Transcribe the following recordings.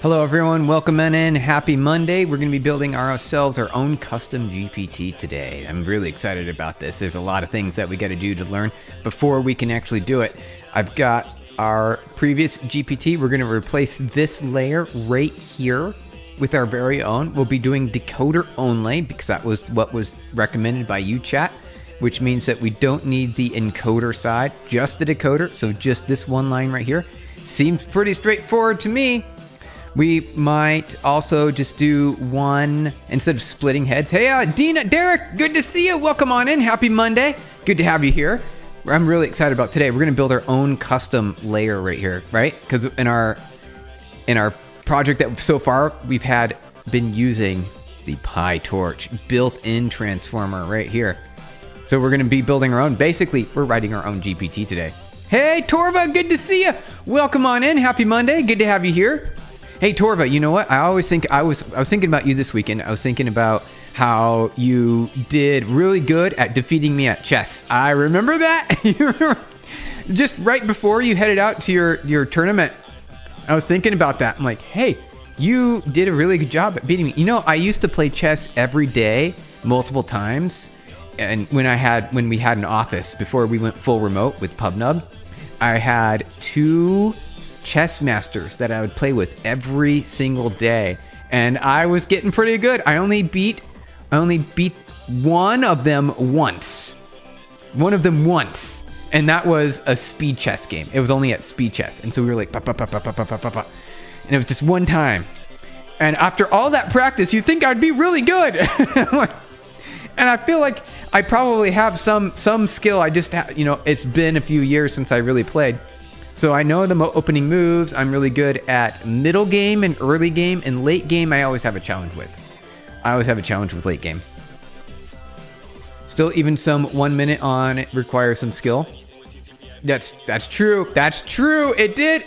Hello everyone, welcome in. Happy Monday. We're going to be building ourselves our own custom GPT today. I'm really excited about this. There's a lot of things that we got to do to learn before we can actually do it. I've got our previous GPT. We're going to replace this layer right here with our very own. We'll be doing decoder only because that was what was recommended by you, chat, which means that we don't need the encoder side, just the decoder. So just this one line right here. Seems pretty straightforward to me. We might also just do one instead of splitting heads. Hey, Dina, Derek, good to see you. Welcome on in. Happy Monday. Good to have you here. I'm really excited about today. We're going to build our own custom layer right here, right? Because in our project that so far we've been using the PyTorch built-in transformer right here. So we're going to be building our own. Basically, we're writing our own GPT today. Hey, Torva, good to see you. Welcome on in. Happy Monday. Good to have you here. Hey Torva, you know what? I was thinking about you this weekend. I was thinking about how you did really good at defeating me at chess. I remember that. You remember? Just right before you headed out to your tournament. I was thinking about that. I'm like, hey, you did a really good job at beating me. You know, I used to play chess every day, multiple times, and when we had an office before we went full remote with PubNub, I had 2 chess masters that I would play with every single day, and I was getting pretty good. I only beat one of them once, and that was a speed chess game. It was only at speed chess, and so we were like, and it was just one time. And after all that practice, you'd think I'd be really good. And I feel like I probably have some skill. I just it's been a few years since I really played. So I know the opening moves. I'm really good at middle game and early game, and late game I always have a challenge with. Late game. Still, even some 1 minute on it requires some skill. That's true. It did.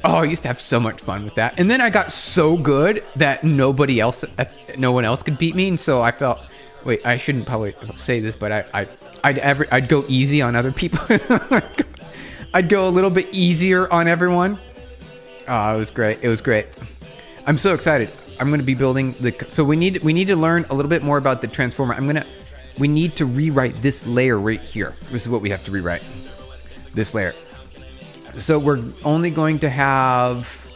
Oh, I used to have so much fun with that. And then I got so good that no one else could beat me, and so I felt, wait, I shouldn't probably say this, but I'd go easy on other people. I'd go a little bit easier on everyone. Oh, it was great. I'm so excited. I'm going to be building so we need to learn a little bit more about the transformer. We need to rewrite this layer right here. This is what we have to rewrite. This layer. So we're only going to have,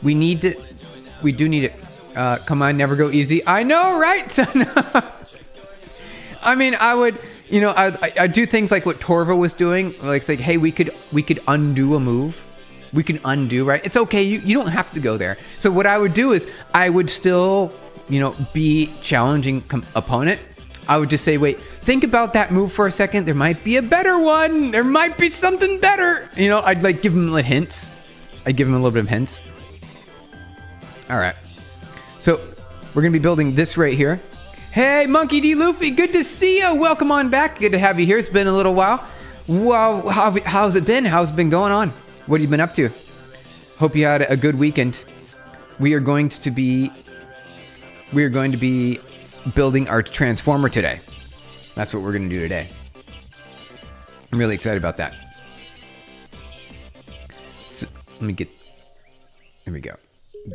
we do need it. Come on, never go easy. I know, right? I mean, I would, I do things like what Torva was doing. Like, say, hey, we could undo a move. We can undo, right? It's okay. You don't have to go there. So what I would do is I would still, be challenging opponent. I would just say, wait, think about that move for a second. There might be a better one. There might be something better. I'd like give him hints. I'd give him a little bit of hints. All right. So we're going to be building this right here. Hey, Monkey D. Luffy, good to see you. Welcome on back. Good to have you here. It's been a little while. Wow, how's it been? How's it been going on? What have you been up to? Hope you had a good weekend. We are going to be building our transformer today. That's what we're going to do today. I'm really excited about that. So, here we go.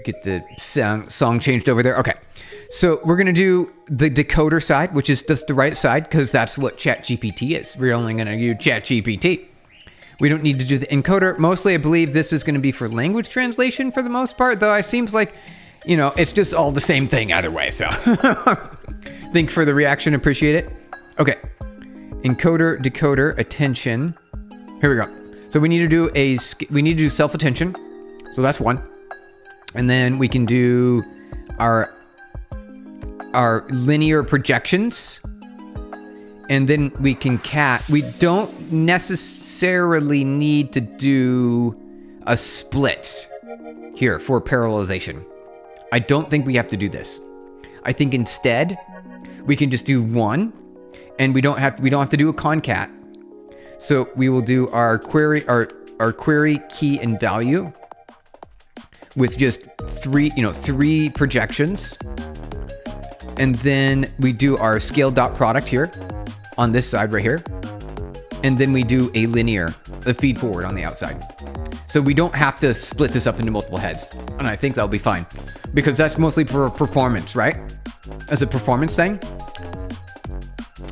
Get the song changed over there. Okay. So we're going to do the decoder side, which is just the right side, because that's what ChatGPT is. We're only going to use ChatGPT. We don't need to do the encoder. Mostly, I believe this is going to be for language translation for the most part, though it seems like, it's just all the same thing either way. So thank you for the reaction. Appreciate it. Okay. Encoder, decoder, attention. Here we go. So we need to do self-attention. So that's one. And then we can do our linear projections, and then we can we don't necessarily need to do a split here for parallelization. I don't think we have to do this. I think instead we can just do one, and we don't have to do a concat. So we will do our query key and value with just three projections. And then we do our scale dot product here on this side right here. and then we do a linear, a feed forward on the outside. So we don't have to split this up into multiple heads. And I think that'll be fine because that's mostly for performance, right? As a performance thing.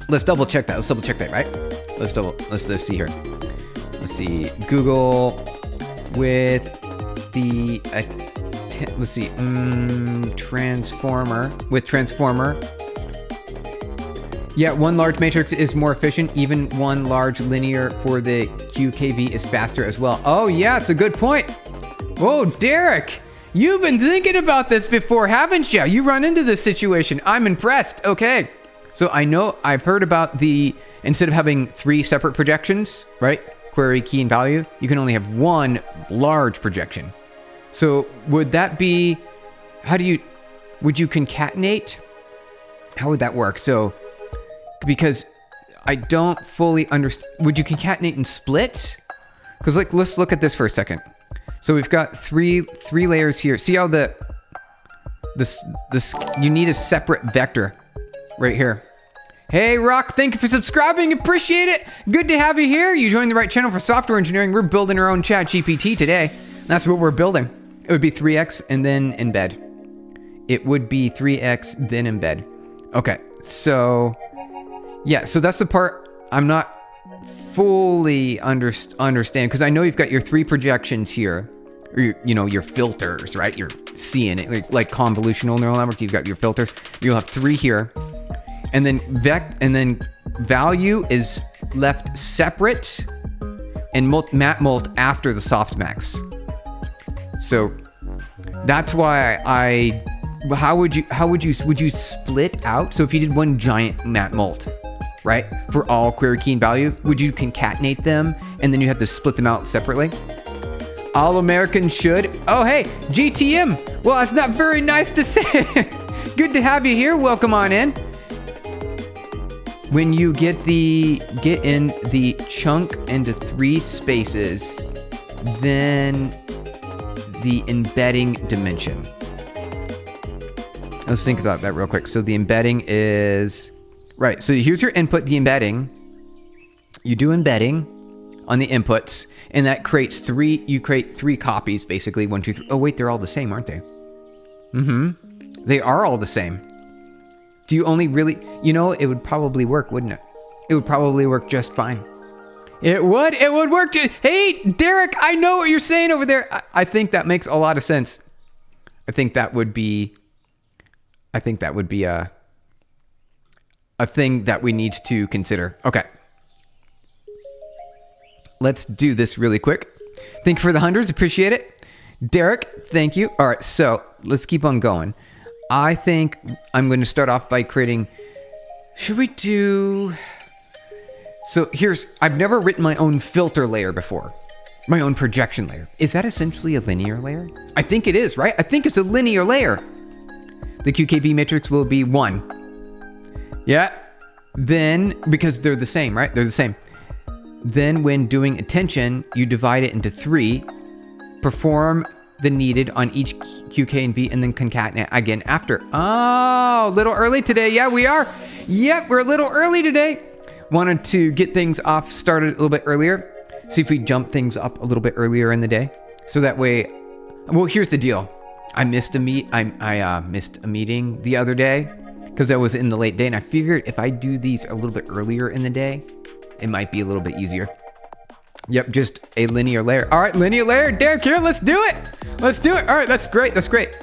Let's double check that. Right? Let's see here. Let's see. Google with the, let's see, transformer. Yeah, one large matrix is more efficient. Even one large linear for the QKV is faster as well. Oh yeah, it's a good point. Whoa, Derek, you've been thinking about this before, haven't you? You run into this situation. I'm impressed. Okay. So I know I've heard about the, instead of having 3 separate projections, right? Query, key, and value, you can only have one large projection. So would that be, would you concatenate? How would that work? So, because I don't fully understand, would you concatenate and split? Because like, let's look at this for a second. So we've got three layers here. See how this you need a separate vector right here. Hey Rock, thank you for subscribing, appreciate it. Good to have you here. You joined the right channel for software engineering. We're building our own ChatGPT today. That's what we're building. It would be 3x and then embed. It would be 3x then embed. Okay, so yeah, so that's the part I'm not fully understand, because I know you've got your 3 projections here, or your filters, right? You're seeing it like convolutional neural network. You've got your filters. You'll have 3 here, and then value is left separate, and mult after the softmax. So that's why would you split out? So if you did one giant mult, right, for all query, key, and value, would you concatenate them and then you have to split them out separately? All Americans should. Oh, hey, GTM. Well, that's not very nice to say. Good to have you here. Welcome on in. When you get in the chunk into 3 spaces, then the embedding dimension. Let's think about that real quick. So the embedding is, right, so here's your input, the embedding. You do embedding on the inputs, and that creates you create 3 copies, basically, 1, 2, 3. Oh wait, they're all the same, aren't they? They are all the same. Do you only really, it would probably work, wouldn't it? It would probably work just fine. It would work. Hey, Derek, I know what you're saying over there. I think that makes a lot of sense. I think that would be a thing that we need to consider. Okay. Let's do this really quick. Thank you for the hundreds. Appreciate it. Derek, thank you. All right, so let's keep on going. I think I'm going to start off by creating, should we do, so I've never written my own filter layer before. My own projection layer. Is that essentially a linear layer? I think it is, right? I think it's a linear layer. The QKV matrix will be 1. Yeah. Then, because they're the same, right? They're the same. Then when doing attention, you divide it into 3, perform the needed on each QK and V, and then concatenate again after. Oh, a little early today. Yeah, we are. Yep, we're a little early today. Wanted to get things started a little bit earlier. See if we jump things up a little bit earlier in the day. So that way, well, here's the deal. I missed a meeting the other day because I was in the late day, and I figured if I do these a little bit earlier in the day, it might be a little bit easier. Yep, just a linear layer. All right, linear layer. Derek, here, let's do it. Let's do it. All right, that's great. That's great.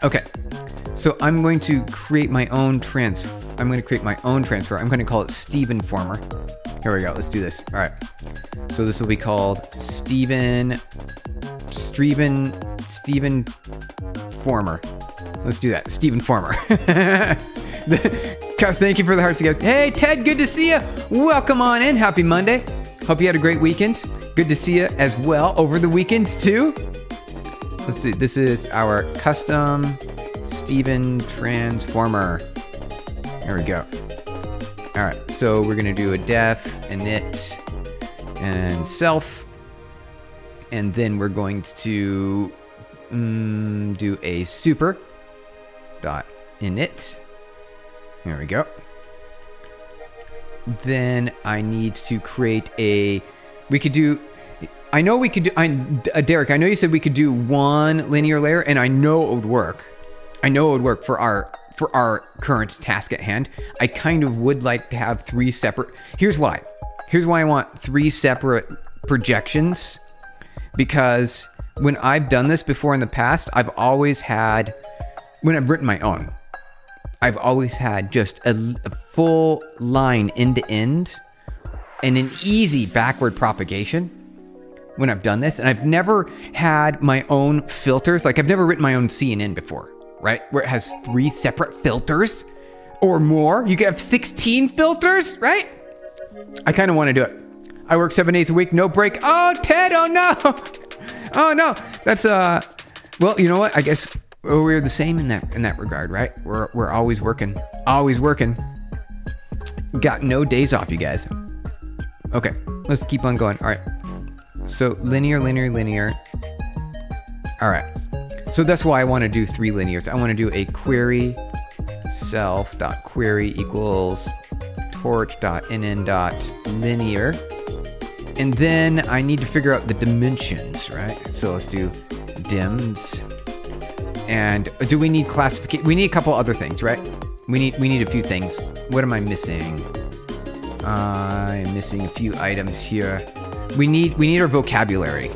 Okay, so I'm going to create my own transfer. I'm going to call it Steven Former. Here we go. Let's do this. All right. So this will be called Steven Former. Let's do that. Steven Former. Thank you for the hearts, guys. Hey, Ted, good to see you. Welcome on in. Happy Monday. Hope you had a great weekend. Good to see you as well over the weekend too. Let's see. This is our custom Steven transformer. There we go. All right. So we're going to do a def, init, and self. And then we're going to do a super dot init. There we go. Then I need to create Derek, I know you said we could do one linear layer, and I know it would work. For our current task at hand. I kind of would like to have three separate. Here's why I want three separate projections, because when I've done this before in the past, when I've written my own, I've always had just a full line end to end and an easy backward propagation when I've done this. And I've never had my own filters. Like, I've never written my own CNN before, right? Where it has three separate filters or more. You could have 16 filters, right? I kind of want to do it. I work 7 days a week, no break. Oh, Ted, oh no. Oh no. That's, well, you know what? I guess we're the same in that regard, right? We're always working. Got no days off, you guys. Okay, let's keep on going. All right. So linear. All right. So that's why I want to do three linears. I want to do a query self.query equals torch.nn.linear. And then I need to figure out the dimensions, right? So let's do dims. And do we need classification? We need a couple other things, right? We need a few things. What am I missing? I'm missing a few items here. We need our vocabulary.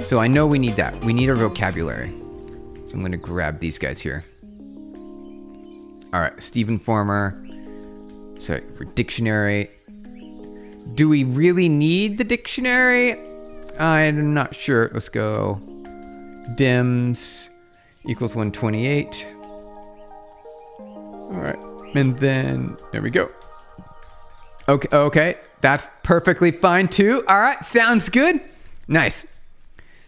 So I know we need that. We need our vocabulary. So I'm going to grab these guys here. All right, Stephen Former. So for dictionary. Do we really need the dictionary? I'm not sure. Let's go dims equals 128. All right, and then there we go. Okay, that's perfectly fine too. All right, sounds good. Nice.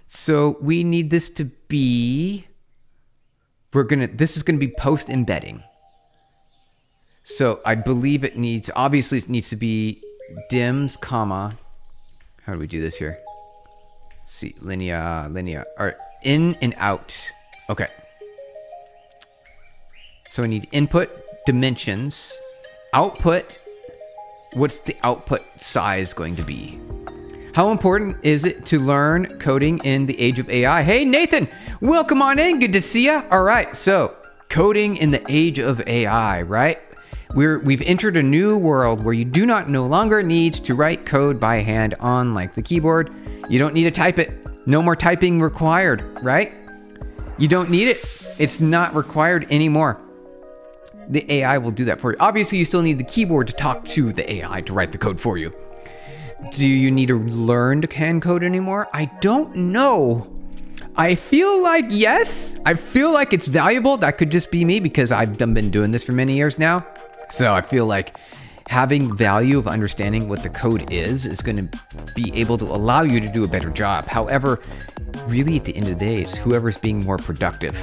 So we need this to be, this is gonna be post embedding. So I believe it needs to be dims, comma, how do we do this here? See, linear, all right, in and out. Okay. So I need input, dimensions, output. What's the output size going to be? How important is it to learn coding in the age of AI? Hey, Nathan, welcome on in. Good to see you. All right, so coding in the age of AI, right? We've entered a new world where you do no longer need to write code by hand on like the keyboard. You don't need to type it. No more typing required, right? You don't need it. It's not required anymore. The AI will do that for you. Obviously, you still need the keyboard to talk to the AI to write the code for you. Do you need to learn to hand code anymore? I don't know. I feel like yes. I feel like it's valuable. That could just be me because I've been doing this for many years now. So I feel like having value of understanding what the code is going to be able to allow you to do a better job. However, really at the end of the day, it's whoever's being more productive,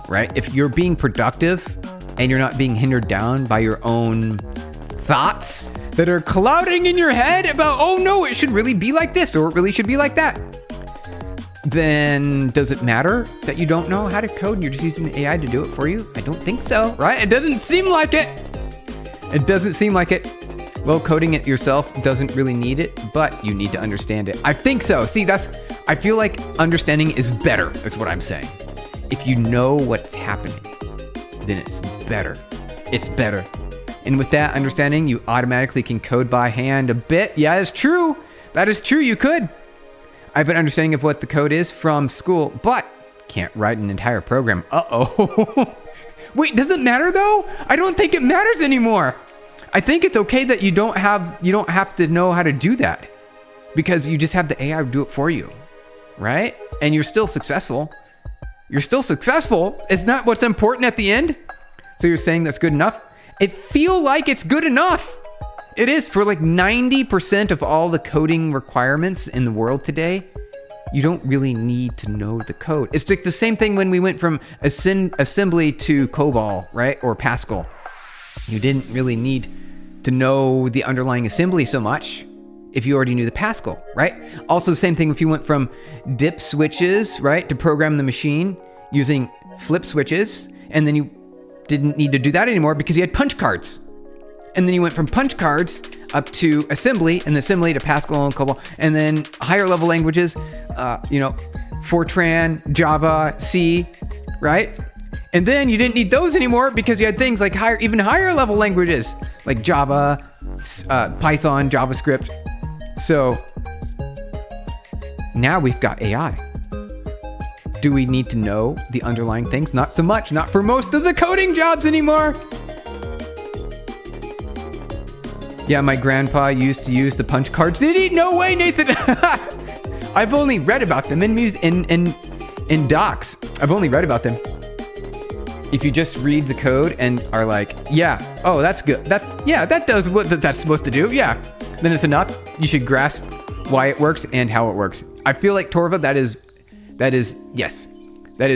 right? If you're being productive and you're not being hindered down by your own thoughts that are clouding in your head about, oh no, it should really be like this or it really should be like that, then does it matter that you don't know how to code and you're just using the AI to do it for you? I don't think so, right? It doesn't seem like it. It doesn't seem like it. Well, coding it yourself doesn't really need it, but you need to understand it. I think so. See, I feel like understanding is better, is what I'm saying. If you know what's happening, then it's better. It's better. And with that understanding, you automatically can code by hand a bit. Yeah, it's true. That is true. You could. I have an understanding of what the code is from school, but can't write an entire program. Uh-oh. Wait, does it matter though? I don't think it matters anymore. I think it's okay that you don't have to know how to do that because you just have the AI do it for you, right? And you're still successful. You're still successful. It's not what's important at the end. So you're saying that's good enough? It feel like it's good enough. It is for like 90% of all the coding requirements in the world today. You don't really need to know the code. It's like the same thing when we went from assembly to COBOL, right? Or Pascal. You didn't really need to know the underlying assembly so much if you already knew the Pascal, right? Also the same thing if you went from dip switches, right, to program the machine using flip switches, and then you didn't need to do that anymore because you had punch cards. and then you went from punch cards up to assembly, and assembly to Pascal and COBOL, and then higher level languages, Fortran, Java, C, right? And then you didn't need those anymore because you had things like even higher level languages like Java, Python, JavaScript. So now we've got AI. Do we need to know the underlying things? Not so much, not for most of the coding jobs anymore. Yeah, my grandpa used to use the punch cards. Did he? No way, Nathan. I've only read about them in docs. I've only read about them. If you just read the code and are like, yeah, oh, that's good. That does what that's supposed to do. Yeah, then it's enough. You should grasp why it works and how it works. I feel like Torva, that is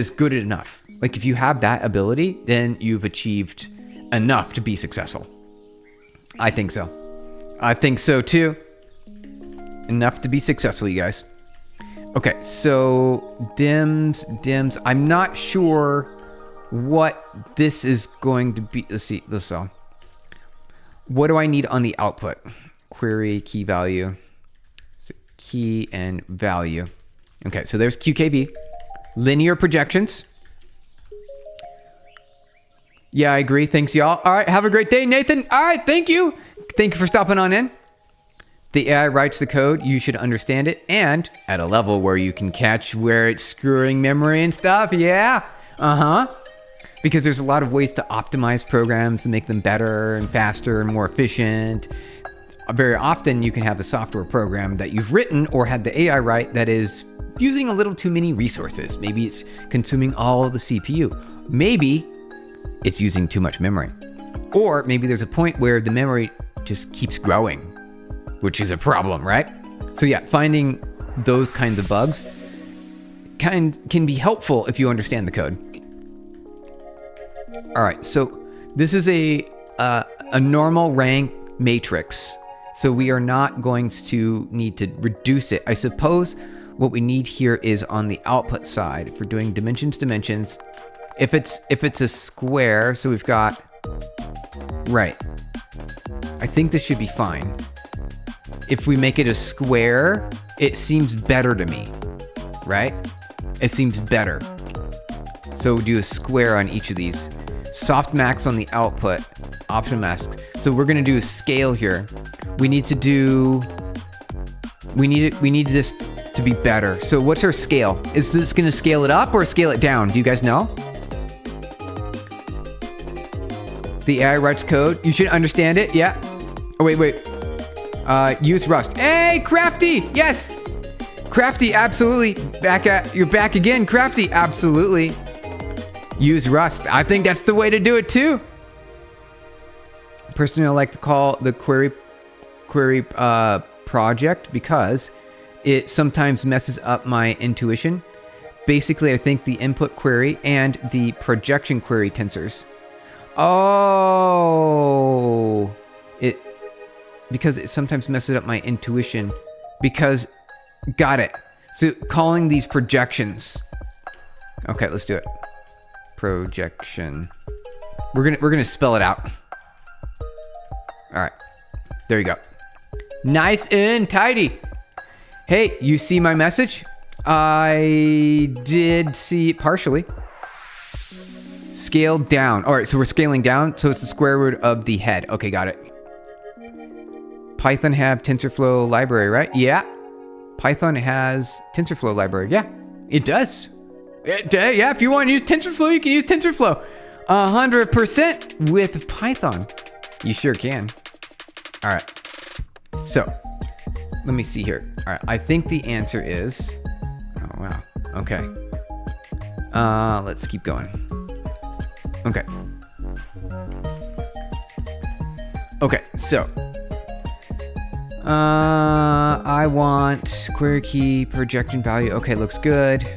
good enough. Like if you have that ability, then you've achieved enough to be successful. I think so. I think so too. Enough to be successful, you guys. Okay, so dims. I'm not sure what this is going to be. Let's see. What do I need on the output? Query, key value. So key and value. Okay, so there's QKV. Linear projections. Yeah, I agree. Thanks, y'all. All right, have a great day, Nathan. All right, thank you. Thank you for stopping on in. The AI writes the code. You should understand it. And at a level where you can catch where it's screwing memory and stuff. Yeah. Because there's a lot of ways to optimize programs to make them better and faster and more efficient. Very often you can have a software program that you've written or had the AI write that is using a little too many resources. Maybe it's consuming all the CPU. Maybe it's using too much memory. Or maybe there's a point where the memory just keeps growing, which is a problem, right? So yeah, finding those kinds of bugs can be helpful if you understand the code. All right, so this is a normal rank matrix. So we are not going to need to reduce it. I suppose what we need here is on the output side. If we're doing dimensions, if it's a square, so we've got, right. I think this should be fine. If we make it a square, it seems better to me, right? It seems better. So we'll do a square on each of these. Softmax on the output, option masks. So we're gonna do a scale here. We need this to be better. So what's our scale? Is this gonna scale it up or scale it down? Do you guys know? The AI writes code. You should understand it. Yeah. Oh, wait. Use Rust. Hey, Crafty. Yes. Crafty, absolutely. You're back again, Crafty. Absolutely. Use Rust. I think that's the way to do it too. Personally, I like to call the query project because it sometimes messes up my intuition. Basically, I think the input query and the projection query tensors. Oh, because it sometimes messes up my intuition. Got it. So calling these projections. Okay, let's do it. Projection. We're gonna spell it out. All right, there you go. Nice and tidy. Hey, you see my message? I did see it partially. Scale down. All right, so we're scaling down. So it's the square root of the head. Okay, got it. Python have TensorFlow library, right? Yeah. Python has TensorFlow library. Yeah, it does. Yeah, if you want to use TensorFlow, you can use TensorFlow. 100% with Python. You sure can. All right. So let me see here. All right, I think the answer is, oh wow. Okay. Let's keep going. Okay. Okay, so I want query key projection value. Okay, looks good.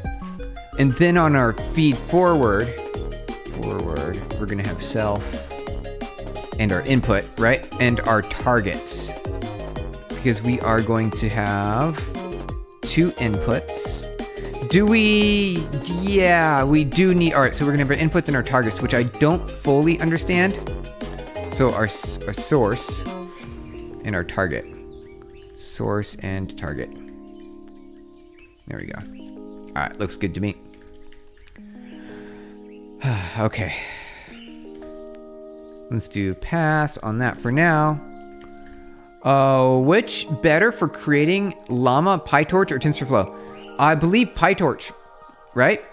And then on our feed forward, we're gonna have self and our input, right? And our targets. Because we are going to have 2 inputs. Yeah, we do need, all right, so we're gonna have our inputs and our targets, which I don't fully understand. So our source and our target. Source and target. There we go. All right, looks good to me. Okay. Let's do pass on that for now. Which better for creating Llama, PyTorch, or TensorFlow? I believe PyTorch, right?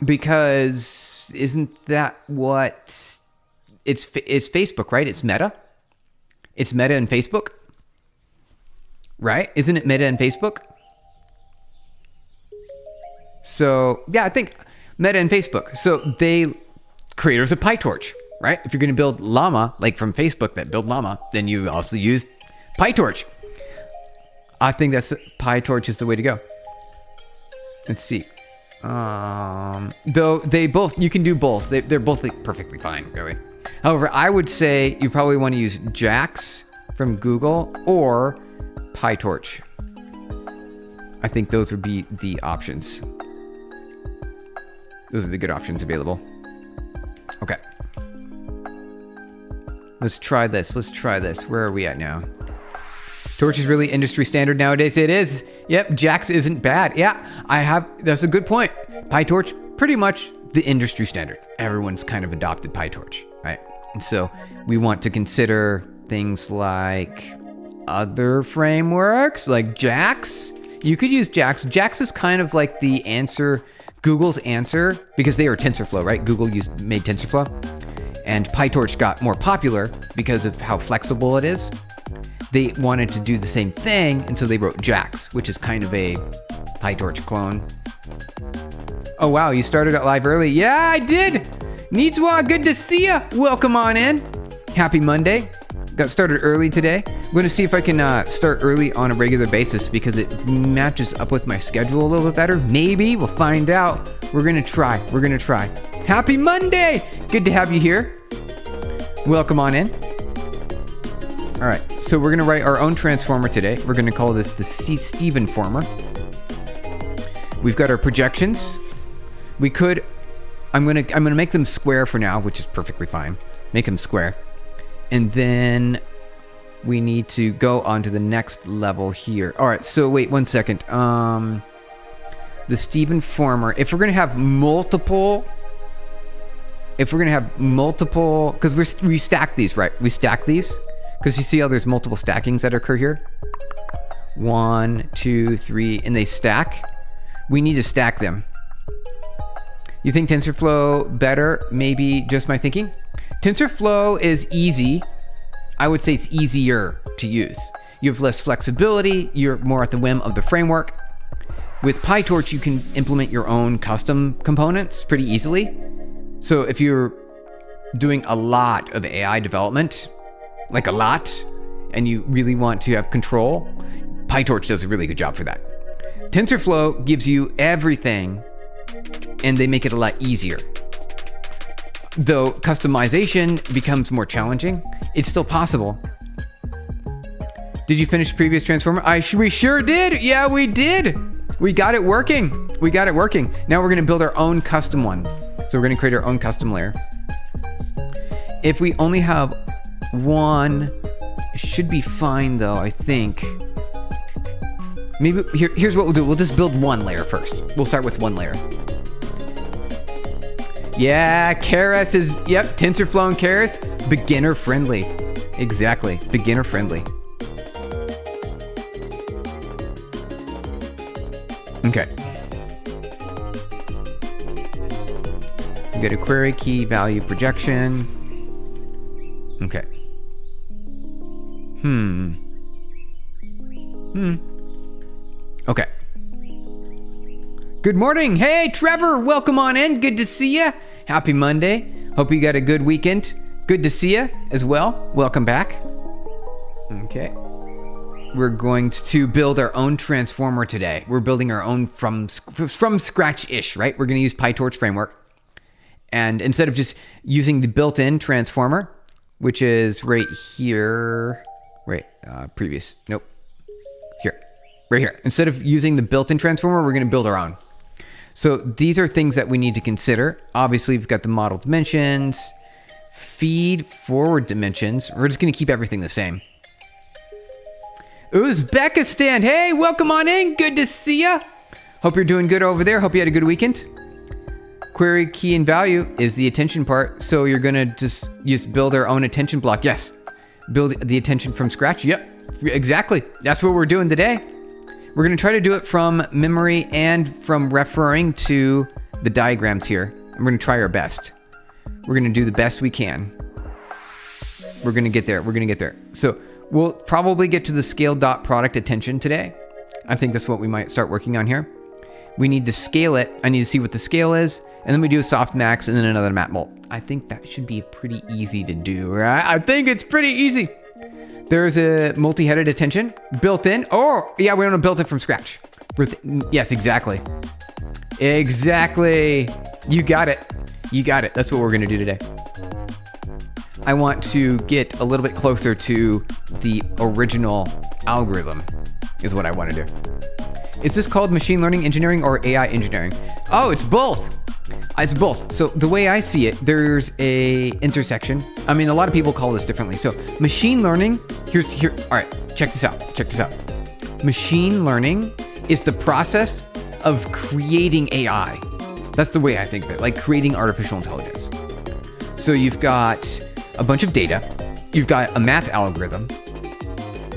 Because isn't that what it's Facebook, right? It's Meta. It's Meta and Facebook, right? Isn't it Meta and Facebook? So yeah, I think Meta and Facebook. So they creators of PyTorch, right? If you're going to build Llama, like from Facebook that build Llama, then you also use PyTorch. I think that's PyTorch is the way to go. Let's see. Though they both, you can do both. They're both like perfectly fine, really. However, I would say you probably want to use JAX from Google or PyTorch. I think those would be the options. Those are the good options available. Okay. Let's try this. Where are we at now? Torch is really industry standard nowadays. It is. Yep, JAX isn't bad. Yeah, that's a good point. PyTorch, pretty much the industry standard. Everyone's kind of adopted PyTorch, right? And so we want to consider things like other frameworks, like JAX. You could use JAX. JAX is kind of like the answer, Google's answer, because they are TensorFlow, right? Google made TensorFlow. And PyTorch got more popular because of how flexible it is. They wanted to do the same thing, and so they wrote JAX, which is kind of a PyTorch clone. Oh wow, you started it live early. Yeah, I did. Nizwa, good to see ya. Welcome on in. Happy Monday. Got started early today. I'm going to see if I can start early on a regular basis because it matches up with my schedule a little bit better. Maybe. We'll find out. We're going to try. Happy Monday. Good to have you here. Welcome on in. All right. So we're going to write our own transformer today. We're going to call this the Steven former. We've got our projections. We could, I'm going to make them square for now, which is perfectly fine. Make them square. And then we need to go on to the next level here. All right, so wait 1 second. The Steven former, if we're going to have multiple, because we stack these, right? We stack these, because you see how there's multiple stackings that occur here. 1, 2, 3, and they stack. We need to stack them. You think TensorFlow better? Maybe just my thinking. TensorFlow is easy. I would say it's easier to use. You have less flexibility. You're more at the whim of the framework. With PyTorch, you can implement your own custom components pretty easily. So if you're doing a lot of AI development, like a lot, and you really want to have control, PyTorch does a really good job for that. TensorFlow gives you everything, and they make it a lot easier. Though customization becomes more challenging, it's still possible. Did you finish previous transformer? We sure did. Yeah, we did. We got it working. Now we're going to build our own custom one. So we're going to create our own custom layer. If we only have one, it should be fine though, I think. Maybe here's what we'll do. We'll just build one layer first. We'll start with one layer. Yeah, Keras is, yep, TensorFlow and Keras, beginner friendly. Exactly, beginner friendly. Okay. We get a query key value projection. Okay. Okay. Good morning. Hey, Trevor, welcome on in. Good to see you. Happy Monday. Hope you got a good weekend. Good to see you as well. Welcome back. Okay. We're going to build our own transformer today. We're building our own from scratch-ish, right? We're going to use PyTorch framework. And instead of just using the built-in transformer, which is right here, previous, nope, here, right here. Instead of using the built-in transformer, we're going to build our own. So these are things that we need to consider. Obviously, we've got the model dimensions, feed forward dimensions. We're just going to keep everything the same. Uzbekistan. Hey, welcome on in. Good to see ya. Hope you're doing good over there. Hope you had a good weekend. Query key and value is the attention part. So you're going to just build our own attention block. Yes. Build the attention from scratch. Yep. Exactly. That's what we're doing today. We're going to try to do it from memory and from referring to the diagrams here. We're going to try our best. We're going to do the best we can. We're going to get there. We're going to get there. So we'll probably get to the scale dot product attention today. I think that's what we might start working on here. We need to scale it. I need to see what the scale is. And then we do a soft max and then another map mult. I think that should be pretty easy to do, right? I think it's pretty easy. There's a multi-headed attention built in. Oh, yeah, we want to build it from scratch. Yes, exactly. Exactly. You got it. You got it. That's what we're going to do today. I want to get a little bit closer to the original algorithm is what I want to do. Is this called machine learning engineering or AI engineering? Oh, it's both. It's both. So the way I see it, there's a intersection. I mean, a lot of people call this differently. So machine learning, here. All right, check this out. Check this out. Machine learning is the process of creating AI. That's the way I think of it, like creating artificial intelligence. So you've got a bunch of data, you've got a math algorithm,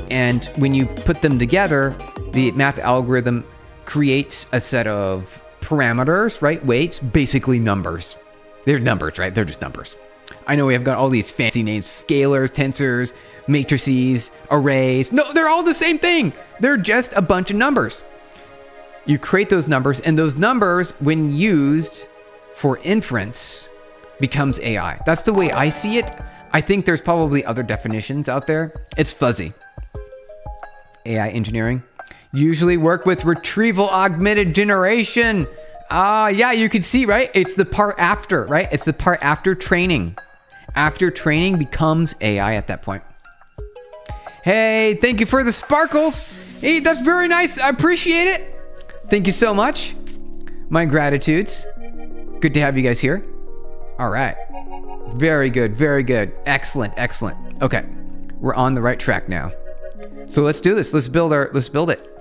and when you put them together, the math algorithm creates a set of parameters, right? Weights, basically numbers. They're numbers, right? They're just numbers. I know we have got all these fancy names, scalars, tensors, matrices, arrays. No, they're all the same thing. They're just a bunch of numbers. You create those numbers, and those numbers, when used for inference, becomes AI. That's the way I see it. I think there's probably other definitions out there. It's fuzzy. AI engineering. Usually work with retrieval augmented generation. Yeah, you can see, right? It's the part after, right? It's the part after training. After training becomes AI at that point. Hey, thank you for the sparkles. Hey, that's very nice. I appreciate it. Thank you so much. My gratitudes. Good to have you guys here. All right. Very good. Very good. Excellent. Excellent. Okay. We're on the right track now. So let's do this. Let's build it.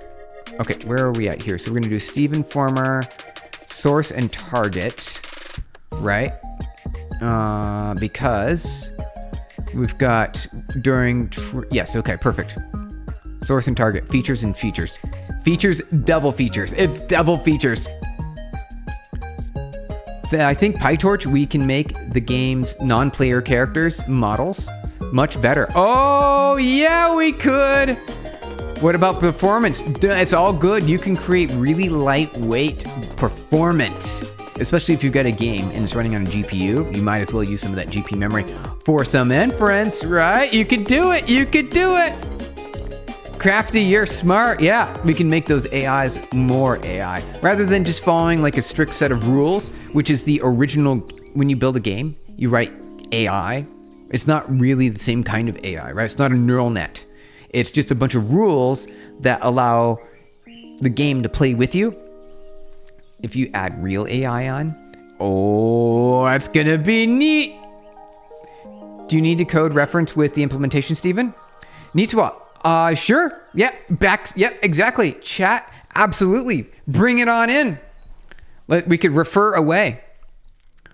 Okay. Where are we at here? So we're going to do Steve Informer, source and target, right? Because we've got yes. Okay. Perfect. Source and target, features and features. Features, double features. It's double features. I think PyTorch, we can make the game's non-player characters models much better. Oh, yeah, we could. What about performance? It's all good. You can create really lightweight performance, especially if you've got a game and it's running on a GPU. You might as well use some of that GPU memory for some inference, right? You could do it. You could do it. Crafty, you're smart. Yeah, we can make those AIs more AI rather than just following like a strict set of rules, which is the original. When you build a game, you write AI. It's not really the same kind of AI, right? It's not a neural net. It's just a bunch of rules that allow the game to play with you. If you add real AI on, oh, that's gonna be neat. Do you need to code reference with the implementation, Stephen? Need to what? Sure. Yeah. Yep. Exactly. Chat. Absolutely. Bring it on in. We could refer away.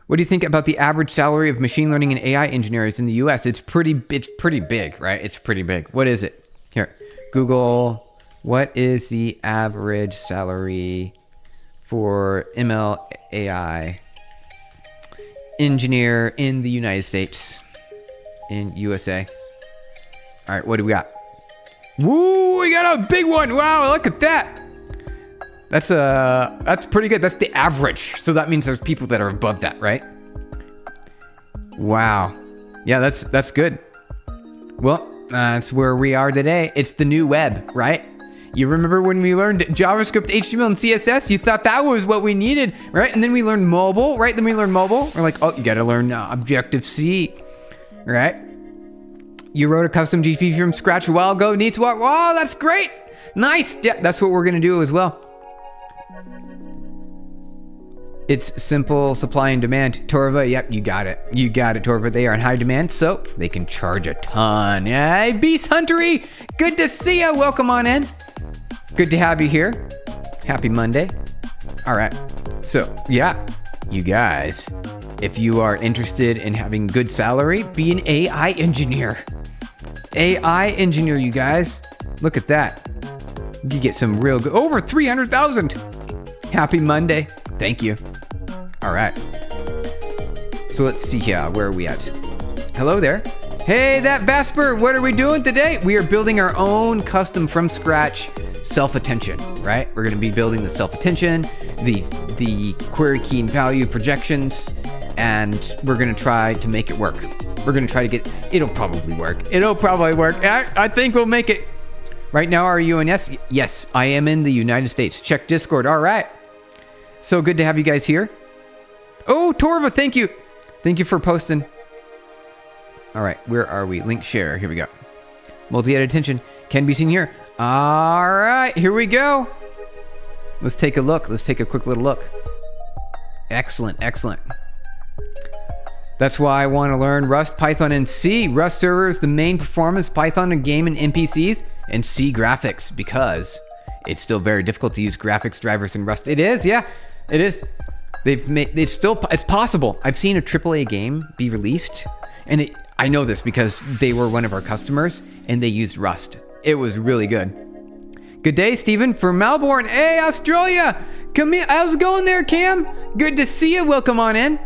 What do you think about the average salary of machine learning and AI engineers in the US? It's pretty big, right? It's pretty big. What is it? Here, Google. What is the average salary for ML AI engineer in the United States, in USA? All right. What do we got? Woo, we got a big one. Wow, look at that. That's pretty good. That's the average. So that means there's people that are above that, right? Wow. Yeah, that's good. Well, that's where we are today. It's the new web, right? You remember when we learned JavaScript, HTML, and CSS? You thought that was what we needed, right? And then we learned mobile, right? We're like, oh, you got to learn Objective-C, right? You wrote a custom GPU from scratch a while ago. Needs what? Wow, that's great. Nice. Yeah, that's what we're going to do as well. It's simple supply and demand. Torva, yep, you got it. You got it, Torva. They are in high demand, so they can charge a ton. Hey, Beast Huntery, good to see you. Welcome on in. Good to have you here. Happy Monday. All right. So, yeah, you guys, if you are interested in having good salary, be an AI engineer. AI engineer, you guys. Look at that. You get some real good, over 300,000. Happy Monday. Thank you. All right. So let's see here. Where are we at? Hello there. Hey, that Vesper. What are we doing today? We are building our own custom from scratch self-attention, right? We're going to be building the self-attention, the query key and value projections, and we're going to try to make it work. We're going to try to get, it'll probably work. It'll probably work. I think we'll make it. Right now, are you in? Yes, I am in the United States. Check Discord. All right. So good to have you guys here. Oh, Torva, thank you. Thank you for posting. All right, where are we? Link share. Here we go. Multi-head attention can be seen here. All right, here we go. Let's take a look. Let's take a quick little look. Excellent, excellent. That's why I want to learn Rust, Python, and C. Rust servers, the main performance, Python, and game and NPCs, and C graphics, because it's still very difficult to use graphics drivers in Rust. It is, yeah, it is. It's possible. I've seen a AAA game be released, and I know this because they were one of our customers, and they used Rust. It was really good. Good day, Stephen from Melbourne. Hey, Australia. Come in. How's it going there, Cam? Good to see you. Welcome on in.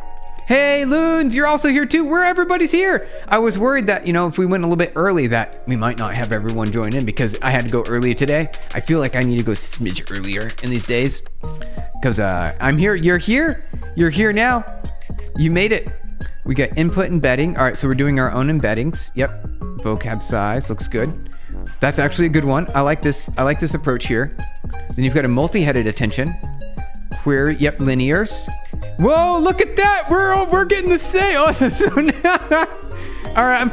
Hey, Loons, you're also here too. Everybody's here. I was worried that, if we went a little bit early, that we might not have everyone join in because I had to go early today. I feel like I need to go smidge earlier in these days because I'm here. You're here. You're here now. You made it. We got input embedding. All right, so we're doing our own embeddings. Yep. Vocab size looks good. That's actually a good one. I like this. I like this approach here. Then you've got a multi-headed attention. Query. Yep. Linears. Whoa! Look at that. We're getting the same. Oh, so all right. I'm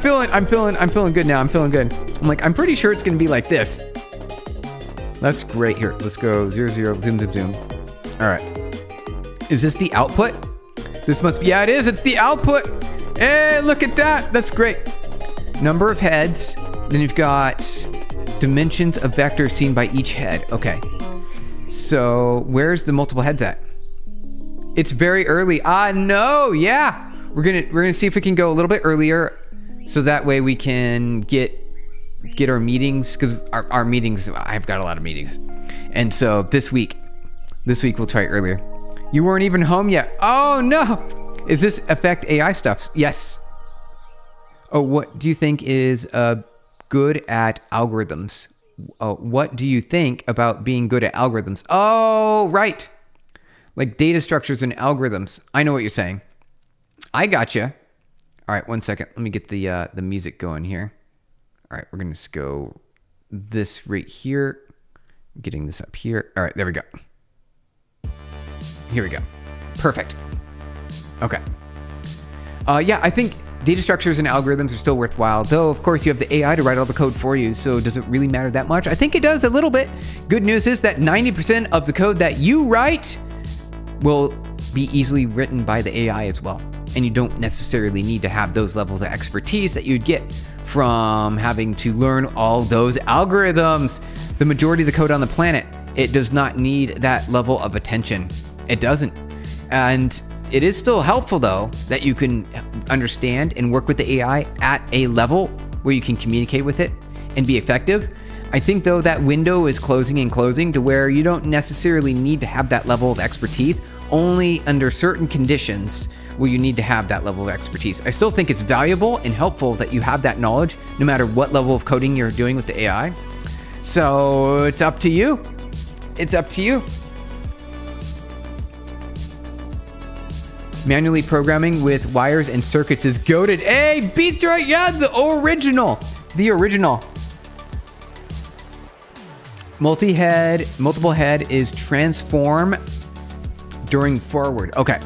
feeling good now. I'm feeling good. I'm pretty sure it's gonna be like this. That's great. Here, let's go 0, 0, zoom, zoom, zoom. All right. Is this the output? This must be. Yeah, it is. It's the output. Hey, look at that. That's great. Number of heads. Then you've got dimensions of vectors seen by each head. Okay. So where's the multiple heads at? It's very early. No, yeah. We're gonna see if we can go a little bit earlier, so that way we can get our meetings, because our meetings. I've got a lot of meetings, and so this week we'll try earlier. You weren't even home yet. Oh no. Is this affect AI stuff? Yes. Oh, what do you think is good at algorithms? Oh, what do you think about being good at algorithms? Oh, right. Like data structures and algorithms. I know what you're saying. I gotcha. All right, 1 second. Let me get the music going here. All right, we're gonna just go this right here. Getting this up here. All right, there we go. Here we go. Perfect. Okay. Yeah, I think data structures and algorithms are still worthwhile, though of course you have the AI to write all the code for you, so does it really matter that much? I think it does a little bit. Good news is that 90% of the code that you write will be easily written by the AI as well. And you don't necessarily need to have those levels of expertise that you'd get from having to learn all those algorithms. The majority of the code on the planet, it does not need that level of attention. It doesn't. And it is still helpful though that you can understand and work with the AI at a level where you can communicate with it and be effective. I think though that window is closing and closing to where you don't necessarily need to have that level of expertise. Only under certain conditions will you need to have that level of expertise. I still think it's valuable and helpful that you have that knowledge no matter what level of coding you're doing with the AI. So it's up to you. It's up to you. Manually programming with wires and circuits is goated. Hey, Beast right? Yeah, the original. The original. Multiple head is transform during forward. Okay.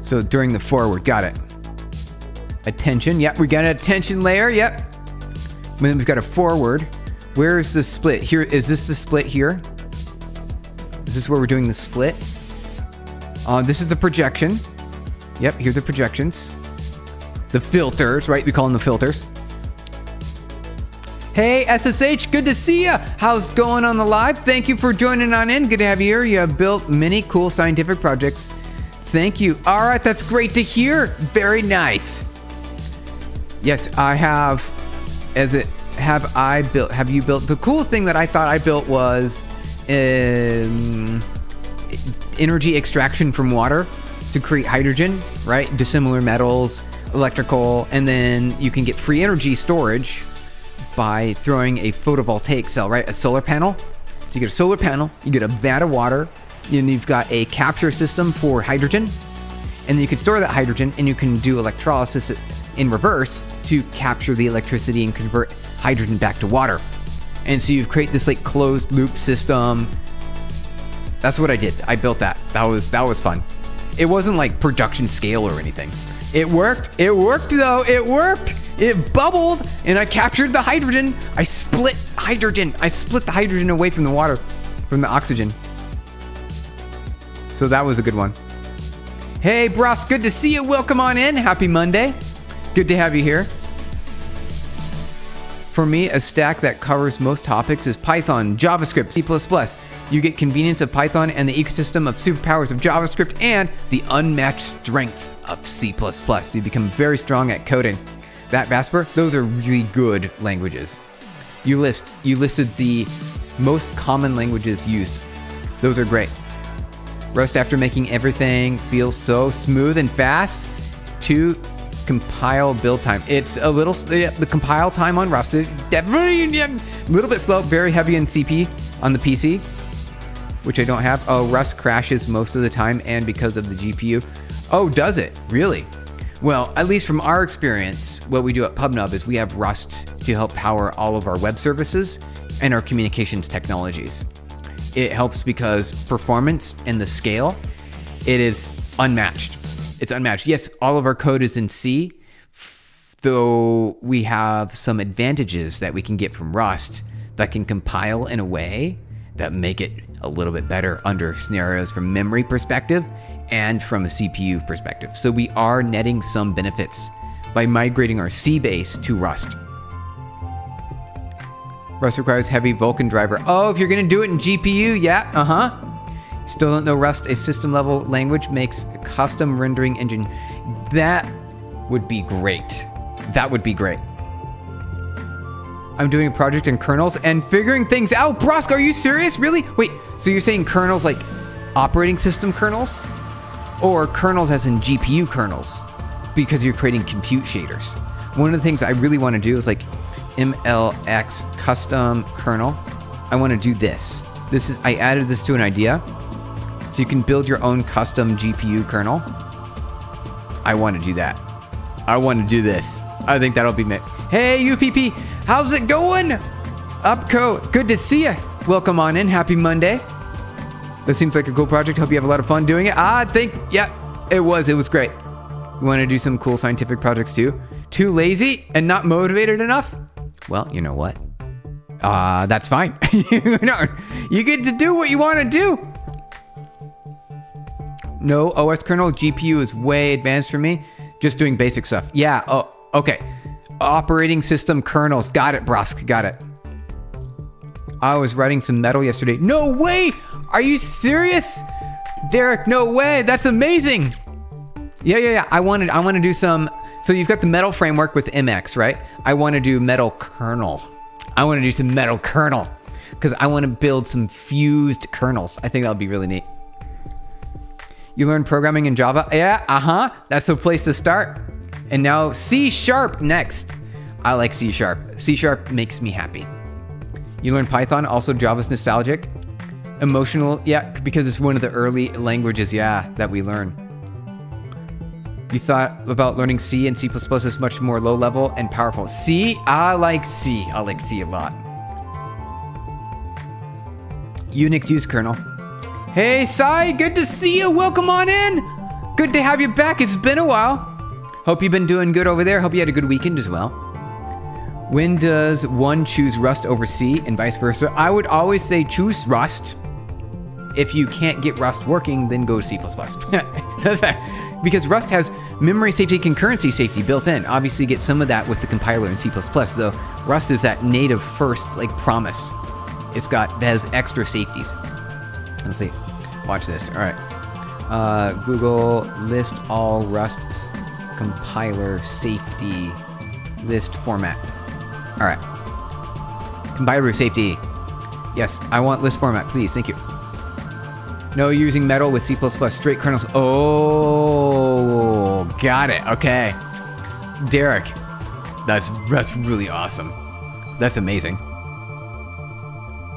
So during the forward, got it. Attention, yep, we got an attention layer, yep. Then we've got a forward. Where is the split? Here, is this the split here? Is this where we're doing the split? This is the projection. Yep, here's the projections. The filters, right? We call them the filters. Hey, SSH, good to see ya. How's it going on the live? Thank you for joining on in. Good to have you here. You have built many cool scientific projects. Thank you. All right, that's great to hear. Very nice. Yes, I have. Have you built? The coolest thing that I thought I built was energy extraction from water to create hydrogen, right? Dissimilar metals, electrical, and then you can get free energy storage by throwing a photovoltaic cell, right? A solar panel. So you get a solar panel, you get a vat of water, and you've got a capture system for hydrogen, and then you can store that hydrogen and you can do electrolysis in reverse to capture the electricity and convert hydrogen back to water. And so you create this like closed loop system. That's what I did. I built that. That was fun. It wasn't like production scale or anything. It worked. It worked though. It worked. It bubbled and I captured the hydrogen. I split hydrogen. I split the hydrogen away from the water, from the oxygen. So that was a good one. Hey, Bros, good to see you. Welcome on in. Happy Monday. Good to have you here. For me, a stack that covers most topics is Python, JavaScript, C++. You get convenience of Python and the ecosystem of superpowers of JavaScript and the unmatched strength of C++. You become very strong at coding. That, Vasper, those are really good languages. You listed the most common languages used. Those are great. Rust, after making everything feel so smooth and fast, to compile build time. It's a little, the compile time on Rust is definitely a little bit slow, very heavy on CP on the PC, which I don't have. Oh, Rust crashes most of the time and because of the GPU. Oh, does it? Really? Well, at least from our experience, what we do at PubNub is we have Rust to help power all of our web services and our communications technologies. It helps because performance and the scale, it is unmatched. It's unmatched. Yes, all of our code is in C, though we have some advantages that we can get from Rust that can compile in a way that make it a little bit better under scenarios from memory perspective and from a CPU perspective. So we are netting some benefits by migrating our C base to Rust. Rust requires heavy Vulkan driver. Oh, if you're gonna do it in GPU, yeah, Still don't know Rust, a system level language, makes a custom rendering engine. That would be great. That would be great. I'm doing a project in kernels and figuring things out. Brosk, are you serious? Really? Wait, so you're saying kernels like operating system kernels? Or kernels as in GPU kernels? Because you're creating compute shaders. One of the things I really want to do is like MLX custom kernel. I want to do this. I added this to an idea. So you can build your own custom GPU kernel. I want to do that. I want to do this. I think that'll be me. Hey, UPP, how's it going? Upco, good to see you. Welcome on in. Happy Monday. This seems like a cool project. Hope you have a lot of fun doing it. It was great. You want to do some cool scientific projects too? Too lazy and not motivated enough? Well, you know what? That's fine. You get to do what you want to do. No OS kernel, GPU is way advanced for me. Just doing basic stuff. Yeah, oh, okay. Operating system kernels. Got it, Brosk, got it. I was writing some metal yesterday. No way! Are you serious? Derek, no way, that's amazing. Yeah. I want to do some, so you've got the metal framework with MX, right? I want to do metal kernel. I want to do some metal kernel because I want to build some fused kernels. I think that would be really neat. You learn programming in Java? Yeah, that's the place to start. And now C# next. I like C#. C# makes me happy. You learn Python, also Java's nostalgic. Emotional, yeah, because it's one of the early languages, that we learn. You thought about learning C and C++ is much more low level and powerful. C, I like C. I like C a lot. Unix use kernel. Hey, Sai, good to see you. Welcome on in. Good to have you back. It's been a while. Hope you've been doing good over there. Hope you had a good weekend as well. When does one choose Rust over C and vice versa? I would always say choose Rust if you can't get Rust working, then go to C++. Because Rust has memory safety, concurrency safety built in. Obviously, you get some of that with the compiler in C++, though Rust is that native first promise. That has extra safeties. Let's see. Watch this. All right. Google list all Rust compiler safety list format. All right. Compiler safety. Yes, I want list format, please. Thank you. No using metal with C++ straight kernels. Oh, got it. Okay. Derek, that's really awesome. That's amazing.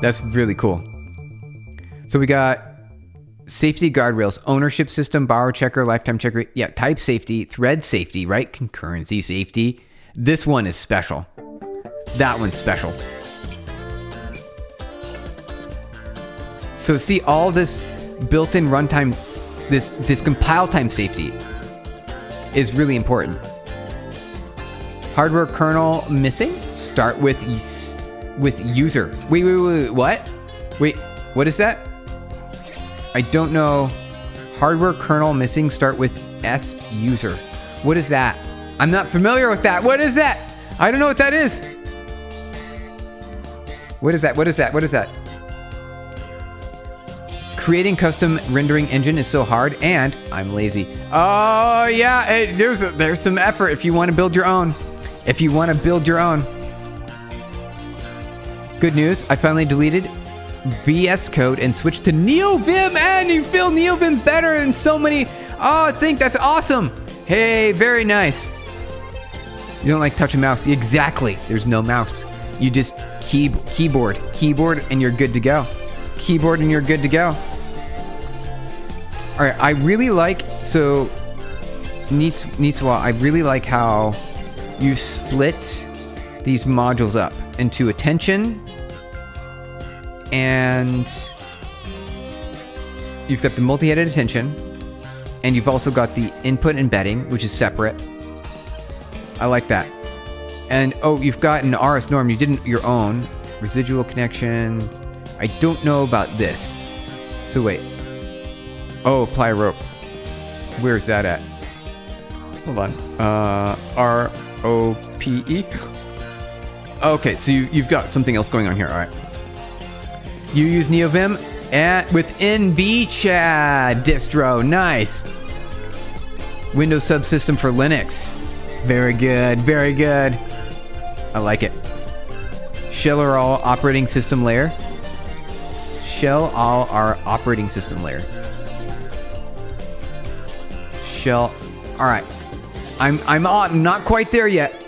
That's really cool. So we got safety guardrails, ownership system, borrow checker, lifetime checker. Yeah, type safety, thread safety, right? Concurrency safety. This one is special. That one's special. So see, all this built-in runtime, this compile time safety is really important. Hardware kernel missing? Start with user. Wait, what? Wait, what is that? I don't know. Hardware kernel missing, start with S user. What is that? I'm not familiar with that. What is that? I don't know what that is. What is that? What is that? What is that? Creating custom rendering engine is so hard, and I'm lazy. Oh yeah, there's some effort if you want to build your own. If you want to build your own. Good news, I finally deleted VS Code and switched to NeoVim, and you feel NeoVim better than so many. Oh, I think that's awesome. Hey, very nice. You don't like touch a mouse? Exactly. There's no mouse. You just keyboard, and you're good to go. Keyboard and you're good to go. All right, I really like, so Nitsuwa, I really like how you split these modules up into attention, and you've got the multi-headed attention, and you've also got the input embedding, which is separate. I like that. And oh, you've got an RS norm. You didn't your own residual connection. I don't know about this. So wait. Oh, apply rope. Where's that at? Hold on. ROPE. Okay, so you've got something else going on here. All right. You use NeoVim within VChad distro. Nice. Windows subsystem for Linux. Very good. Very good. I like it. Shell or all operating system layer. Shell all our operating system layer. Shell. All right. I'm not quite there yet.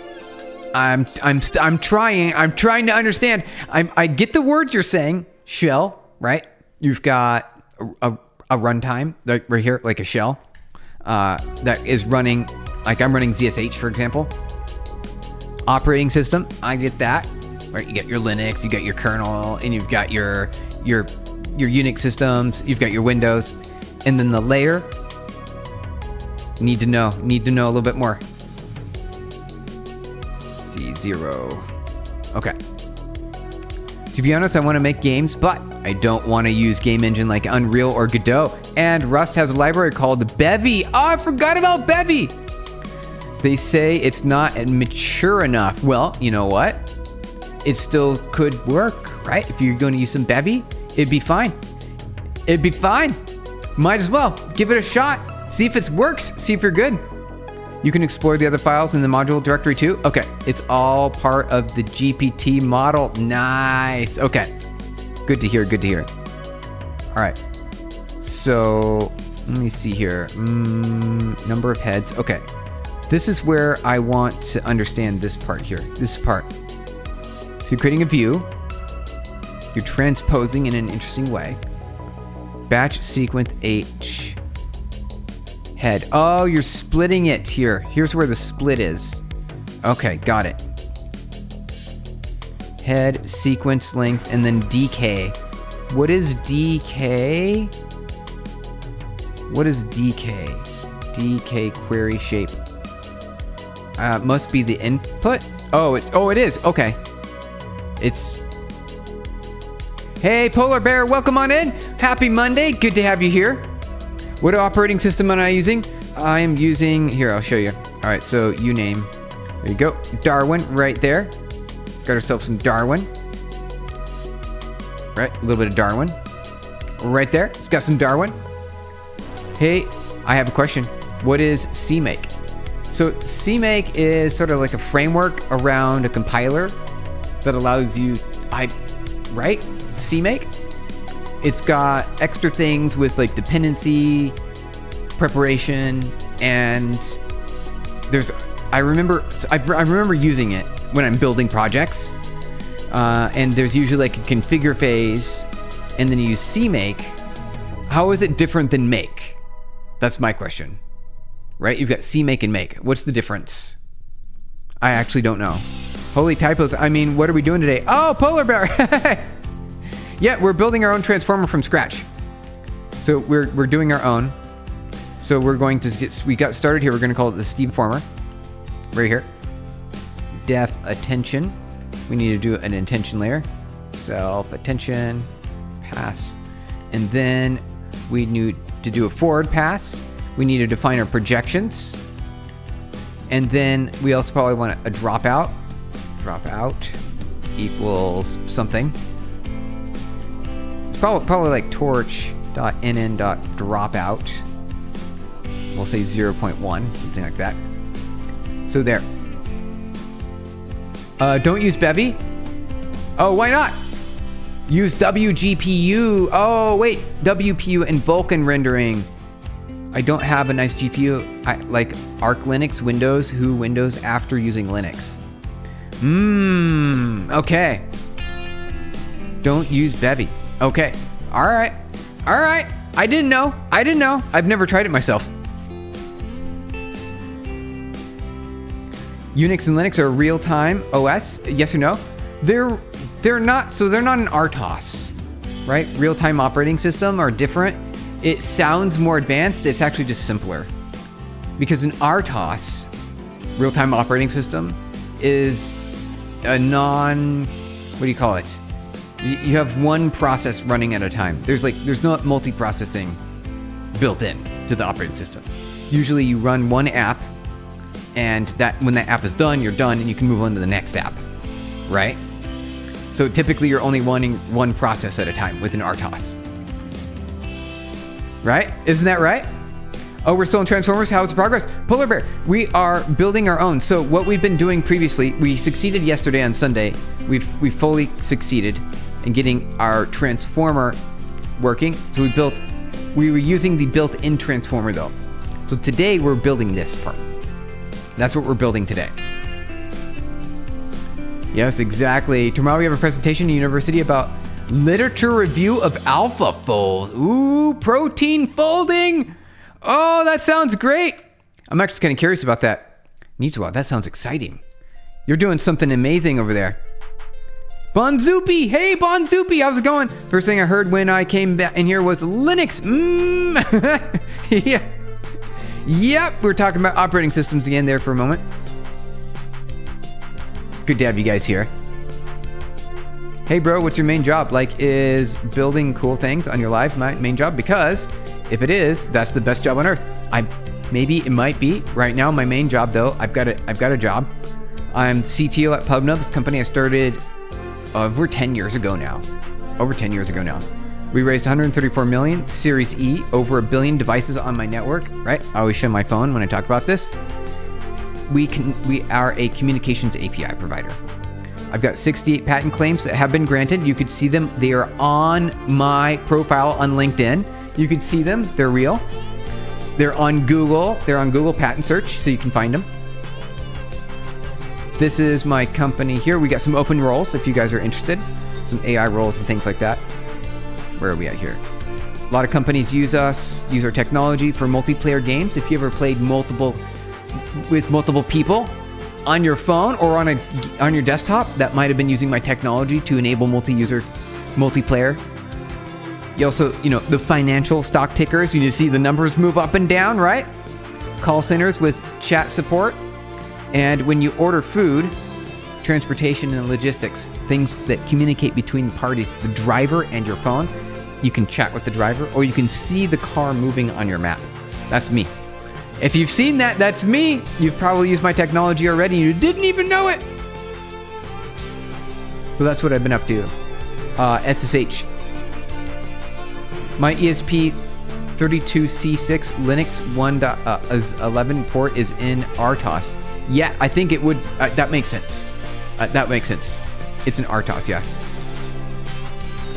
I'm trying. I'm trying to understand. I get the words you're saying. Shell, right? You've got a runtime like right here, like a shell that is running. Like I'm running ZSH, for example. Operating system. I get that. Right? You got your Linux, you got your kernel, and you've got your Unix systems. You've got your Windows, and then the layer. Need to know a little bit more. C0. Okay. To be honest, I want to make games, but I don't want to use game engine like Unreal or Godot. And Rust has a library called Bevy. Oh, I forgot about Bevy. They say it's not mature enough. Well, you know what? It still could work, right? If you're going to use some Bevy, it'd be fine. It'd be fine. Might as well. Give it a shot. See if it works. See if you're good. You can explore the other files in the module directory too. Okay, it's all part of the GPT model. Nice. Okay, good to hear. Good to hear. All right. So let me see here. Number of heads. Okay, this is where I want to understand this part here. This part. So you're creating a view. You're transposing in an interesting way. Batch sequence H. Head. Oh, you're splitting it here. Here's where the split is. Okay, got it. Head, sequence length, and then DK. What is DK? What is DK? DK query shape. Must be the input. Oh, it is. Okay. It's. Hey, Polar Bear, welcome on in. Happy Monday. Good to have you here. What operating system am I using? I am using, here, I'll show you. All right, so you name, there you go. Darwin right there. Got ourselves some Darwin. Right, a little bit of Darwin. Right there, it's got some Darwin. Hey, I have a question. What is CMake? So CMake is sort of like a framework around a compiler that allows you, right? CMake? It's got extra things with like dependency, preparation, and I remember using it when I'm building projects. And there's usually like a configure phase, and then you use CMake. How is it different than make? That's my question. Right? You've got CMake and make. What's the difference? I actually don't know. Holy typos. I mean, what are we doing today? Oh, polar bear. Yeah, we're building our own transformer from scratch. So we're doing our own. So we're going to we got started here. We're going to call it the Steve Former. Right here. Def attention. We need to do an attention layer. Self attention. Pass. And then we need to do a forward pass. We need to define our projections. And then we also probably want a dropout. Dropout equals something. It's probably like torch.nn.dropout. We'll say 0.1, something like that. So there. Don't use Bevy. Oh, why not? Use WGPU. Oh, wait. WPU and Vulkan rendering. I don't have a nice GPU. I like Arc Linux, Windows, Who Windows after using Linux. Okay. Don't use Bevy. Okay. All right. I didn't know. I've never tried it myself. Unix and Linux are real-time OS. Yes or no? They're not. So they're not an RTOS, right? Real-time operating system are different. It sounds more advanced. It's actually just simpler, because an RTOS, real-time operating system, is a what do you call it? You have one process running at a time. There's no multi-processing built in to the operating system. Usually you run one app, and when that app is done, you're done, and you can move on to the next app, right? So typically you're only running one process at a time with an RTOS. Right? Isn't that right? Oh, we're still in Transformers. How's the progress? Polar Bear, we are building our own. So what we've been doing previously, we succeeded yesterday on Sunday. We fully succeeded in getting our transformer working. So we were using the built-in transformer though. So today we're building this part. That's what we're building today. Yes, exactly. Tomorrow we have a presentation at university about literature review of AlphaFold. Ooh, protein folding. Oh, that sounds great. I'm actually kind of curious about that. Wow, that sounds exciting. You're doing something amazing over there. Bonzupi, hey Bonzupi, how's it going? First thing I heard when I came back in here was Linux. Yeah. Yep, we're talking about operating systems again there for a moment. Good to have you guys here. Hey bro, what's your main job? Is building cool things on your live my main job? Because if it is, that's the best job on earth. Maybe it might be. Right now, my main job though, I've got a job. I'm CTO at PubNub, this company I started over 10 years ago now. We raised 134 million, Series E, over 1 billion devices on my network, right? I always show my phone when I talk about this. We are a communications API provider. I've got 68 patent claims that have been granted. You could see them. They are on my profile on LinkedIn. You could see them. They're real. They're on Google. They're on Google Patent Search, so you can find them. This is my company here. We got some open roles if you guys are interested. Some AI roles and things like that. Where are we at here? A lot of companies use our technology for multiplayer games. If you ever played with multiple people on your phone or on your desktop, that might have been using my technology to enable multiplayer. You also, the financial stock tickers, you see the numbers move up and down, right? Call centers with chat support. And when you order food, transportation and logistics, things that communicate between parties, the driver and your phone, You can chat with the driver, or you can see the car moving on your map. That's me. If you've seen that, that's me. You've probably used my technology already and you didn't even know it. So that's what I've been up to. SSH. My ESP32C6 Linux 1.11 port is in RTOS. Yeah, I think it would. That makes sense. That makes sense. It's an RTOS, yeah.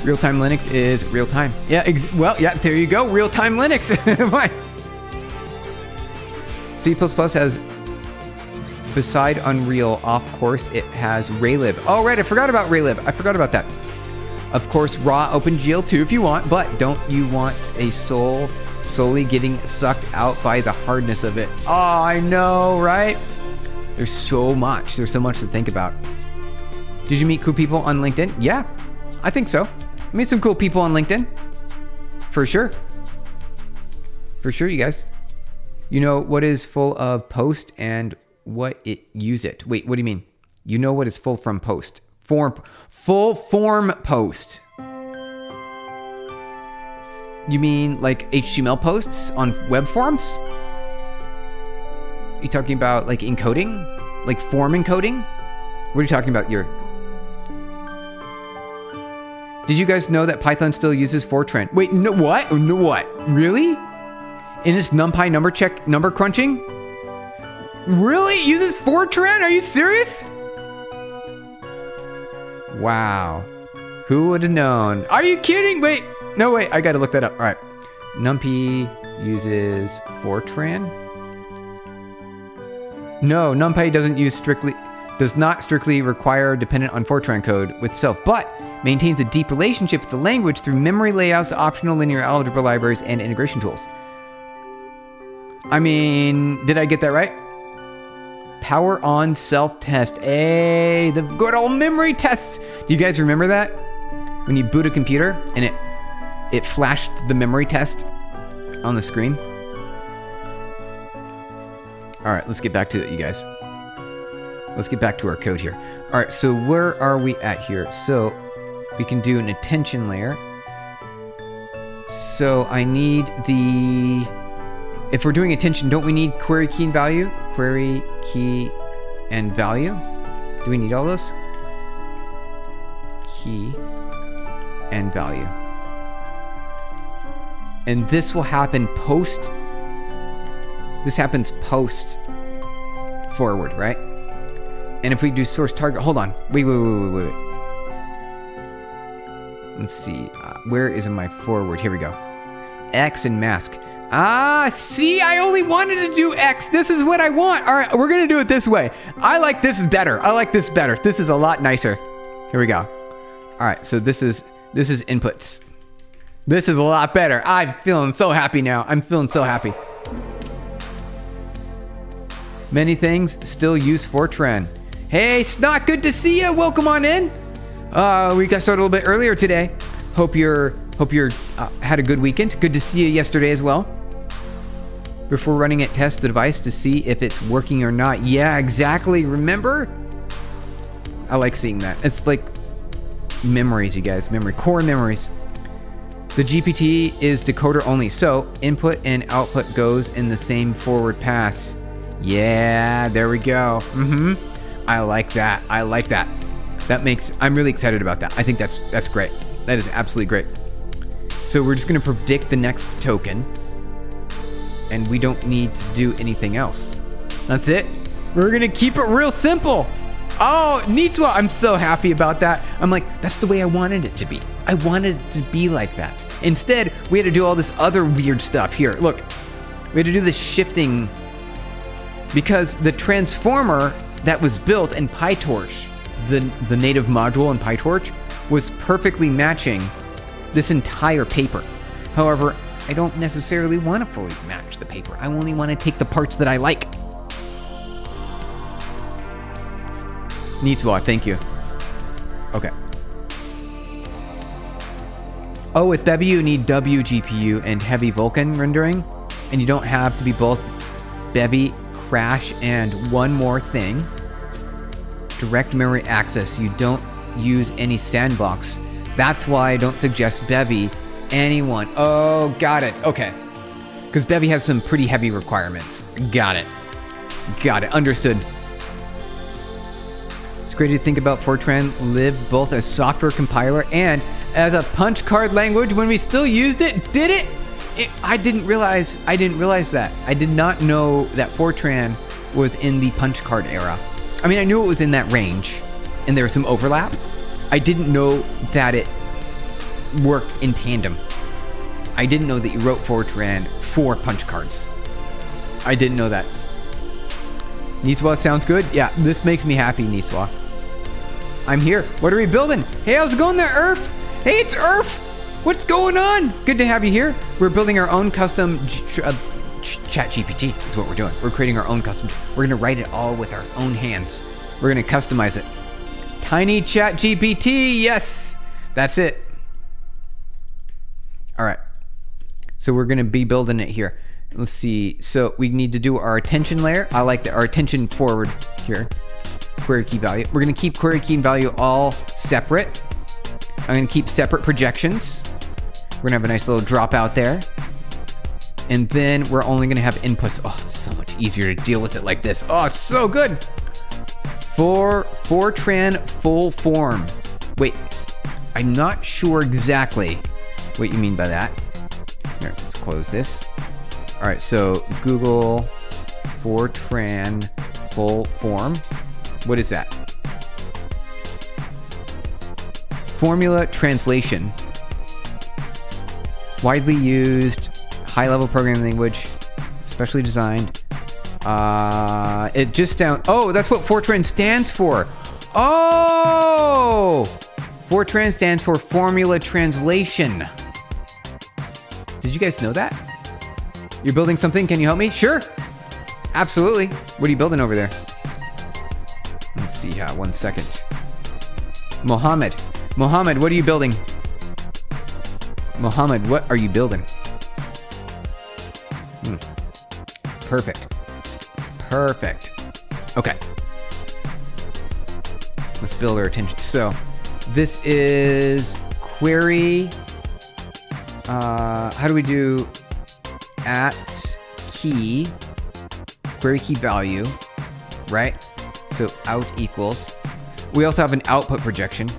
Real-time Linux is real-time. Yeah, well, yeah, there you go. Real-time Linux. Why? C++ has, beside Unreal, of course, it has Raylib. Oh, right, I forgot about Raylib. I forgot about that. Of course, raw OpenGL too if you want, but don't you want a soul slowly getting sucked out by the hardness of it? Oh, I know, right? There's so much. There's so much to think about. Did you meet cool people on LinkedIn? Yeah, I think so. I met some cool people on LinkedIn. For sure. For sure, you guys. You know what is full of post and what it use it. Wait, what do you mean? You know what is full from post? Full form post. You mean like HTML posts on web forms? Are you talking about like encoding? Like form encoding? What are you talking about here? Did you guys know that Python still uses Fortran? Wait, no, what? No, what? Really? In its NumPy number crunching? Really? It uses Fortran? Are you serious? Wow. Who would have known? Are you kidding? Wait. No, wait. I got to look that up. All right. NumPy uses Fortran? No, NumPy does not strictly require dependent on Fortran code with self, but maintains a deep relationship with the language through memory layouts, optional linear algebra libraries, and integration tools. I mean, did I get that right? Power on self-test. Hey, the good old memory tests. Do you guys remember that? When you boot a computer and it flashed the memory test on the screen? All right, let's get back to it, you guys. Let's get back to our code here. All right, so where are we at here? So we can do an attention layer. So I need the... If we're doing attention, don't we need query key and value? Query key and value. Do we need all those? Key and value. And this will happen post. This happens post forward, right? And if we do source target, hold on. Wait. Let's see. Where is my forward? Here we go. X and mask. Ah, see, I only wanted to do X. This is what I want. All right, we're going to do it this way. I like this better. I like this better. This is a lot nicer. Here we go. All right, so this is inputs. This is a lot better. I'm feeling so happy now. I'm feeling so happy. Many things still use Fortran. Hey, Snot, good to see you. Welcome on in. We got started a little bit earlier today. Hope you're had a good weekend. Good to see you yesterday as well. Before running it, test the device to see if it's working or not. Yeah, exactly. Remember? I like seeing that. It's like memories, you guys. Core memories. The GPT is decoder only, so input and output goes in the same forward pass. Yeah, there we go. I like that. I like that. I'm really excited about that. I think that's great. That is absolutely great. So we're just going to predict the next token, and we don't need to do anything else. That's it. We're going to keep it real simple. Oh, neat. I'm so happy about that. I'm like, that's the way I wanted it to be. I wanted it to be like that. Instead, we had to do all this other weird stuff here. Look, we had to do this shifting because the transformer that was built in PyTorch, the native module in PyTorch, was perfectly matching this entire paper. However, I don't necessarily want to fully match the paper. I only want to take the parts that I like. Neatswa, thank you. Okay. Oh, with Bevy you need WGPU and heavy Vulkan rendering, and you don't have to be both Bevy, Crash, and one more thing. Direct memory access. You don't use any sandbox. That's why I don't suggest Bevy Anyone. Oh, got it. Okay. Because Bevy has some pretty heavy requirements. Got it. Got it. Understood. It's great to think about Fortran lived both as software compiler and as a punch card language when we still used it. Did it? I didn't realize that. I did not know that Fortran was in the punch card era. I mean, I knew it was in that range and there was some overlap. I didn't know that it worked in tandem. I didn't know that you wrote Fortran for punch cards. I didn't know that. Niswa sounds good. Yeah, this makes me happy, Niswa. I'm here. What are we building? Hey, how's it going there, Earth? Hey, it's Earth. What's going on? Good to have you here. We're building our own custom ChatGPT is what we're doing. We're creating our own custom. We're going to write it all with our own hands. We're going to customize it. Tiny ChatGPT. Yes, that's it. All right. So we're going to be building it here. Let's see. So we need to do our attention layer. I like our attention forward here. Query key value. We're going to keep query key value all separate. I'm going to keep separate projections. We're going to have a nice little dropout there. And then we're only going to have inputs. Oh, it's so much easier to deal with it like this. Oh, it's so good. Fortran full form. Wait, I'm not sure exactly what you mean by that. Here, let's close this. All right, so Google Fortran full form. What is that? Formula translation. Widely used, high-level programming language, specially designed. It just sounds... Oh, that's what Fortran stands for. Oh! Fortran stands for formula translation. Did you guys know that? You're building something? Can you help me? Sure. Absolutely. What are you building over there? Let's see. 1 second. Mohammed, what are you building? Mohammed, what are you building? Perfect. Okay. Let's build our attention. So this is query. How do we do at key, query key value, right? So out equals. We also have an output projection.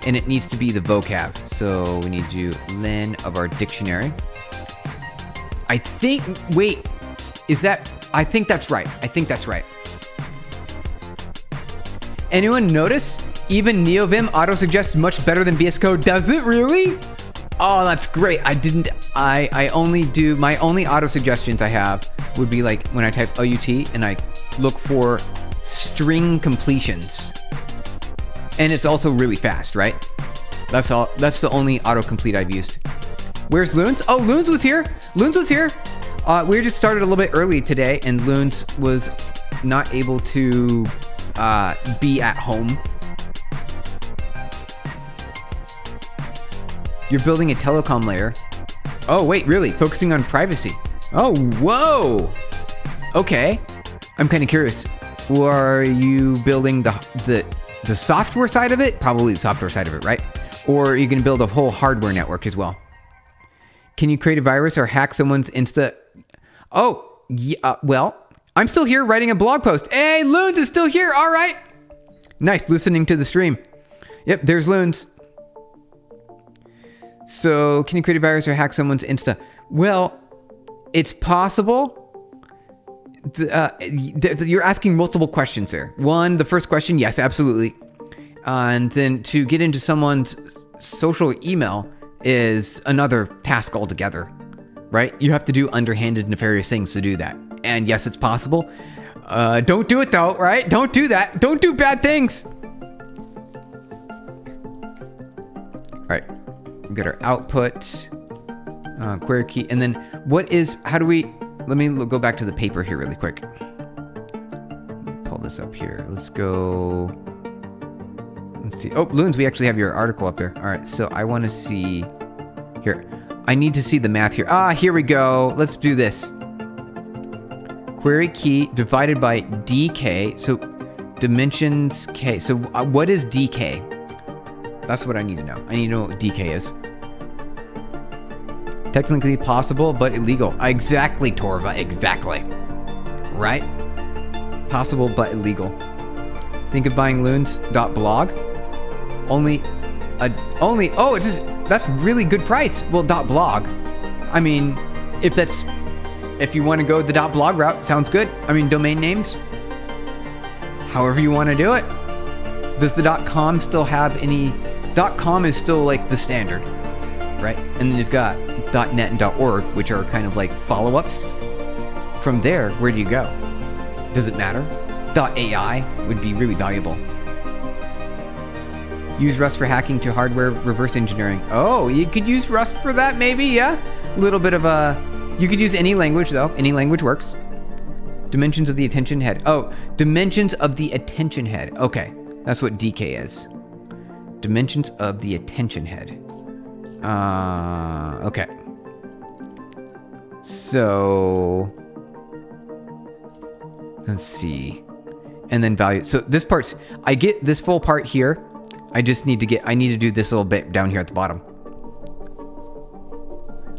And it needs to be the vocab. So we need to do len of our dictionary. I think that's right. Anyone notice? Even NeoVim auto-suggests much better than VS Code. Does it really? Oh, that's great. I only do, my only auto-suggestions I have would be like when I type OUT and I look for string completions. And it's also really fast, right? That's all. That's the only autocomplete I've used. Where's Loons? Oh, Loons was here. We just started a little bit early today, and Loons was not able to be at home. You're building a telecom layer. Oh, wait, really? Focusing on privacy. Oh, whoa. Okay. I'm kind of curious. Are you building the software side of it? Probably the software side of it, right? Or are you going to build a whole hardware network as well? Can you create a virus or hack someone's Insta? Oh, yeah, well, I'm still here writing a blog post. Hey, Loons is still here. All right. Nice listening to the stream. Yep, there's Loons. So, can you create a virus or hack someone's Insta? Well, it's possible. You're asking multiple questions there. One, the first question, yes, absolutely. And then to get into someone's social email is another task altogether, right? You have to do underhanded, nefarious things to do that. And yes, it's possible. Don't do it though, right? Don't do that. Don't do bad things. All right, we got our output, query key, and then let me go back to the paper here really quick. Pull this up here. Let's go. Let's see. Oh, Loons, we actually have your article up there. All right, so I want to see here. I need to see the math here. Here we go. Let's do this. Query key divided by dk. So dimensions k. So what is dk? That's what I need to know. I need to know what DK is. Technically possible, but illegal. Exactly, Torva. Exactly. Right? Possible, but illegal. Think of buying loons.blog. Oh, that's really good price. Well, .blog. I mean, if you want to go the .blog route, sounds good. I mean, domain names. However you want to do it. Does the .com still have any? .com is still like the standard, right? And then you've got .net and .org, which are kind of like follow-ups. From there, where do you go? Does it matter? .ai would be really valuable. Use Rust for hacking to hardware reverse engineering. Oh, you could use Rust for that, maybe, yeah? A little bit of a... You could use any language, though. Any language works. Dimensions of the attention head. Oh, dimensions of the attention head. Okay, that's what DK is. Dimensions of the attention head. Okay. So... Let's see. And then value. So this part's... I get this full part here. I need to do this little bit down here at the bottom.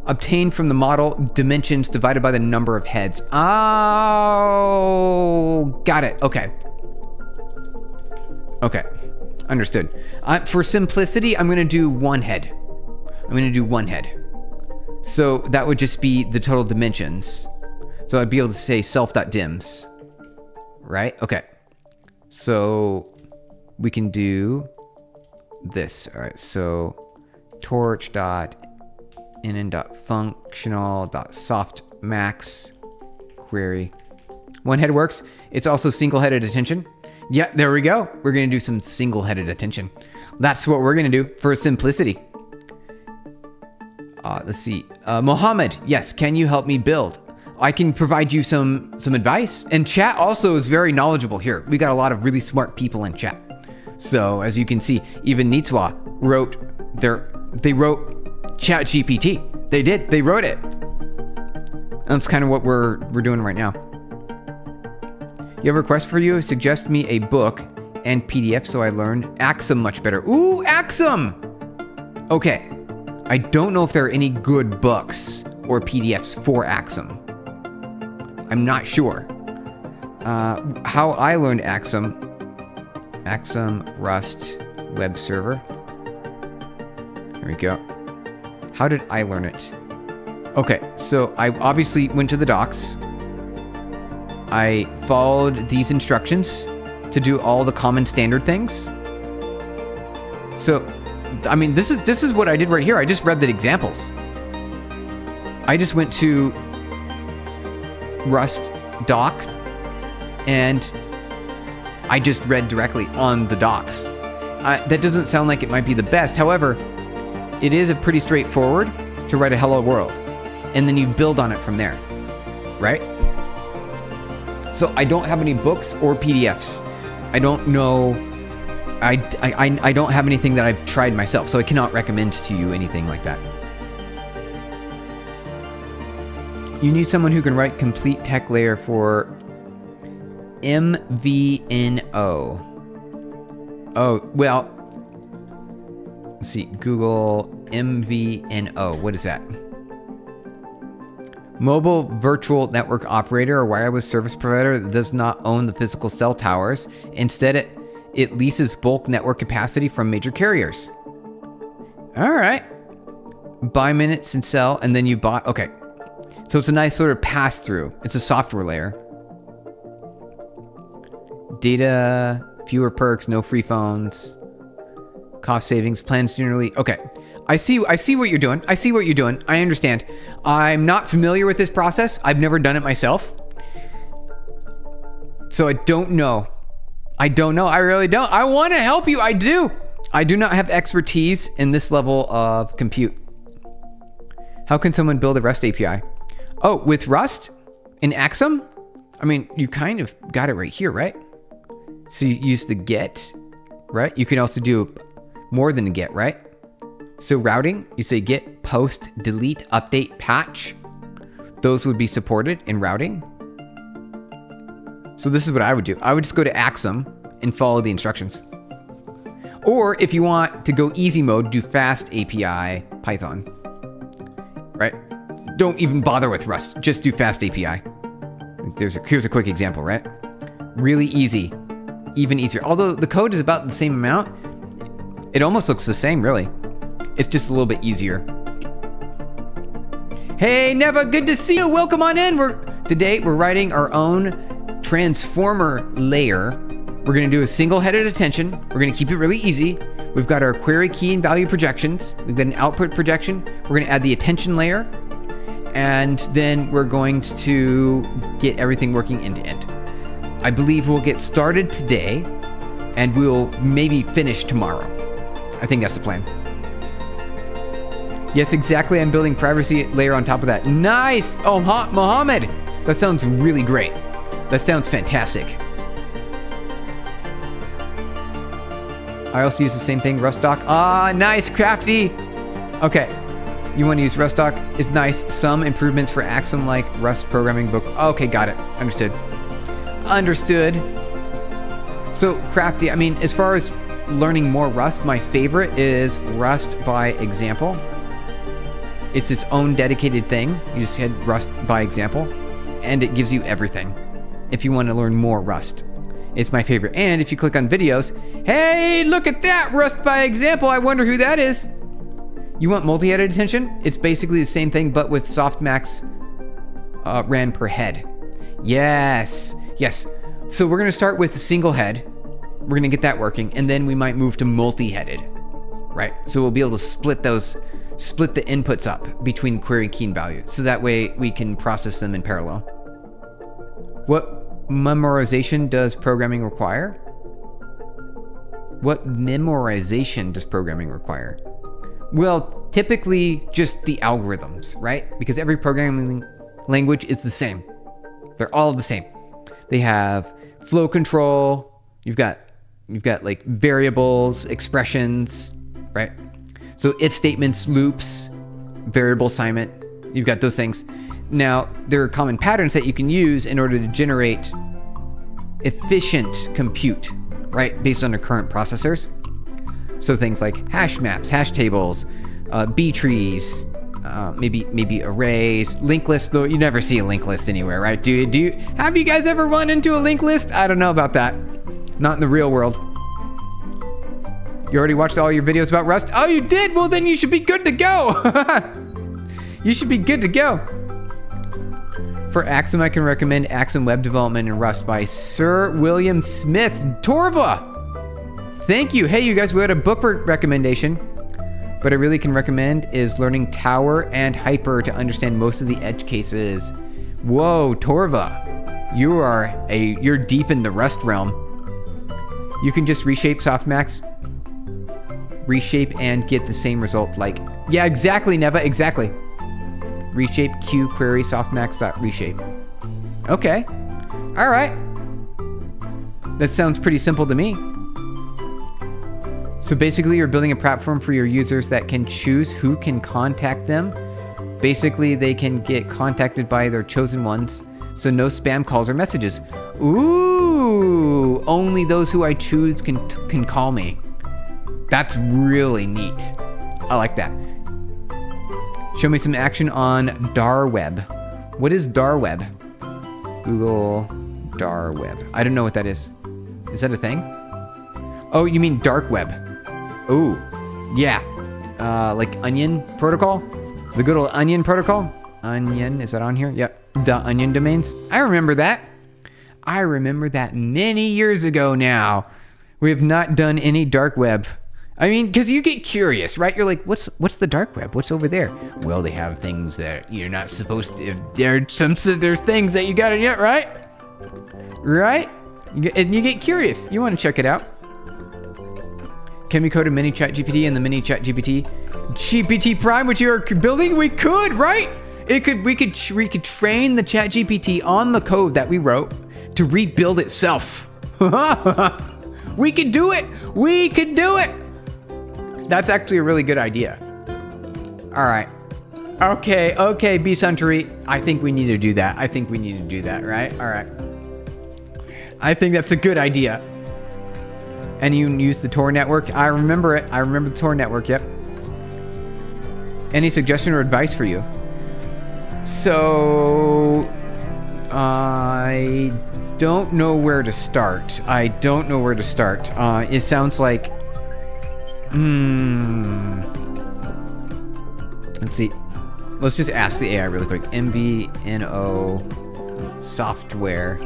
Obtained from the model dimensions divided by the number of heads. Oh, got it. Okay. Okay. Understood. For simplicity, I'm going to do one head. So that would just be the total dimensions. So I'd be able to say self.dims. Right? Okay. So we can do this. All right. So torch.init.functional.softmax query. One head works. It's also single-headed attention. Yeah, there we go. We're going to do some single-headed attention. That's what we're going to do for simplicity. Let's see. Mohammed, yes, can you help me build? I can provide you some advice. And chat also is very knowledgeable here. We got a lot of really smart people in chat. So as you can see, even Nitswa wrote ChatGPT. They did. They wrote it. That's kind of what we're doing right now. You have a request for you? Suggest me a book and PDF so I learn Axum much better. Ooh, Axum! Okay. I don't know if there are any good books or PDFs for Axum. I'm not sure. How I learned Axum Rust web server. Here we go. How did I learn it? Okay, so I obviously went to the docs. I followed these instructions to do all the common standard things. So, I mean, this is what I did right here. I just read the examples. I just went to Rust doc and I just read directly on the docs. That doesn't sound like it might be the best. However, it is a pretty straightforward to write a hello world. And then you build on it from there, right? So I don't have any books or PDFs. I don't know. I don't have anything that I've tried myself, so I cannot recommend to you anything like that. You need someone who can write complete tech layer for MVNO. Oh, well, let's see, Google MVNO. What is that? Mobile virtual network operator or wireless service provider that does not own the physical cell towers. Instead, it leases bulk network capacity from major carriers. All right. Buy minutes and sell, and then you buy. Okay. So it's a nice sort of pass through. It's a software layer. Data, fewer perks, no free phones. Cost savings, plans generally. Okay. I see what you're doing. I understand. I'm not familiar with this process. I've never done it myself. So I don't know. I really don't. I want to help you. I do. I do not have expertise in this level of compute. How can someone build a REST API? Oh, with Rust in Axum? I mean, you kind of got it right here, right? So you use the get, right? You can also do more than a get, right? So routing, you say get, post, delete, update, patch. Those would be supported in routing. So this is what I would do. I would just go to Axum and follow the instructions. Or if you want to go easy mode, do fast API Python, right? Don't even bother with Rust. Just do fast API. Here's a quick example, right? Really easy, even easier. Although the code is about the same amount, it almost looks the same, really. It's just a little bit easier. Hey, Neva, good to see you. Welcome on in. Today we're writing our own transformer layer. We're going to do a single-headed attention. We're going to keep it really easy. We've got our query key and value projections. We've got an output projection. We're going to add the attention layer. And then we're going to get everything working end to end. I believe we'll get started today and we'll maybe finish tomorrow. I think that's the plan. Yes, exactly. I'm building privacy layer on top of that. Nice. Oh, Mohammed. That sounds really great. That sounds fantastic. I also use the same thing, RustDoc. Ah, nice, Crafty. Okay. You want to use RustDoc? Is nice. Some improvements for Axum like Rust programming book. Okay, got it. Understood. So Crafty, I mean, as far as learning more Rust, my favorite is Rust by example. It's its own dedicated thing. You just hit Rust by example, and it gives you everything. If you want to learn more Rust, it's my favorite. And if you click on videos, hey, look at that, Rust by example. I wonder who that is. You want multi-headed attention? It's basically the same thing, but with softmax ran per head. Yes. So we're gonna start with a single head. We're gonna get that working, and then we might move to multi-headed, right? So we'll be able to split the inputs up between query key and value. So that way we can process them in parallel. What memorization does programming require? What memorization does programming require? Well, typically just the algorithms, right? Because every programming language is the same. They're all the same. They have flow control. You've got like variables, expressions, right? So if statements, loops, variable assignment, you've got those things. Now, there are common patterns that you can use in order to generate efficient compute, right? Based on the current processors. So things like hash maps, hash tables, B trees, maybe arrays, linked lists, though you never see a linked list anywhere, right? Have you guys ever run into a linked list? I don't know about that. Not in the real world. You already watched all your videos about Rust? Oh, you did? Well, then you should be good to go. You should be good to go. For Axum, I can recommend Axum Web Development in Rust by Sir William Smith. Torva! Thank you. Hey, you guys, we had a book recommendation. But I really can recommend is learning Tower and Hyper to understand most of the edge cases. Whoa, Torva. You're deep in the Rust realm. You can just reshape softmax, reshape and get the same result yeah, exactly, Neva, exactly. Reshape Q query softmax.reshape. Okay. All right. That sounds pretty simple to me. So basically, you're building a platform for your users that can choose who can contact them. Basically, they can get contacted by their chosen ones, so no spam calls or messages. Ooh, only those who I choose can call me. That's really neat. I like that. Show me some action on Darweb. What is Darweb? Google Darweb. I don't know what that is. Is that a thing? Oh, you mean dark web. Oh, yeah. Like Onion protocol? The good old Onion protocol? Onion, is that on here? Yep. .onion domains. I remember that. I remember that many years ago now. We have not done any dark web. I mean, because you get curious, right? You're like, what's the dark web? What's over there? Well, they have things that you're not supposed to. There's things that you gotta get, right? Right? And you get curious. You want to check it out. Can we code a mini ChatGPT and the mini ChatGPT GPT Prime, which you're building? We could, right? We could train the ChatGPT on the code that we wrote to rebuild itself. We could do it. We could do it. That's actually a really good idea. All right. Okay, B Suntory. I think we need to do that. Right? All right. I think that's a good idea. And you use the Tor network. I remember it. I remember the Tor network. Yep. Any suggestion or advice for you? So I don't know where to start. It sounds like let's see. Let's just ask the AI really quick. MVNO software.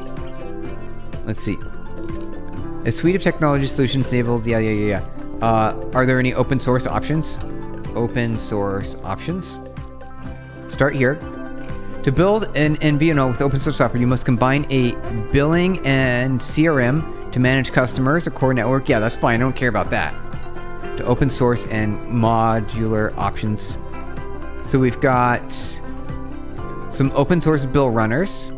Let's see. A suite of technology solutions enabled. Yeah. Are there any open source options? Open source options. Start here. To build an MVNO with open source software, you must combine a billing and CRM to manage customers, a core network. Yeah, that's fine. I don't care about that. To open source and modular options. So we've got some open source bill runners.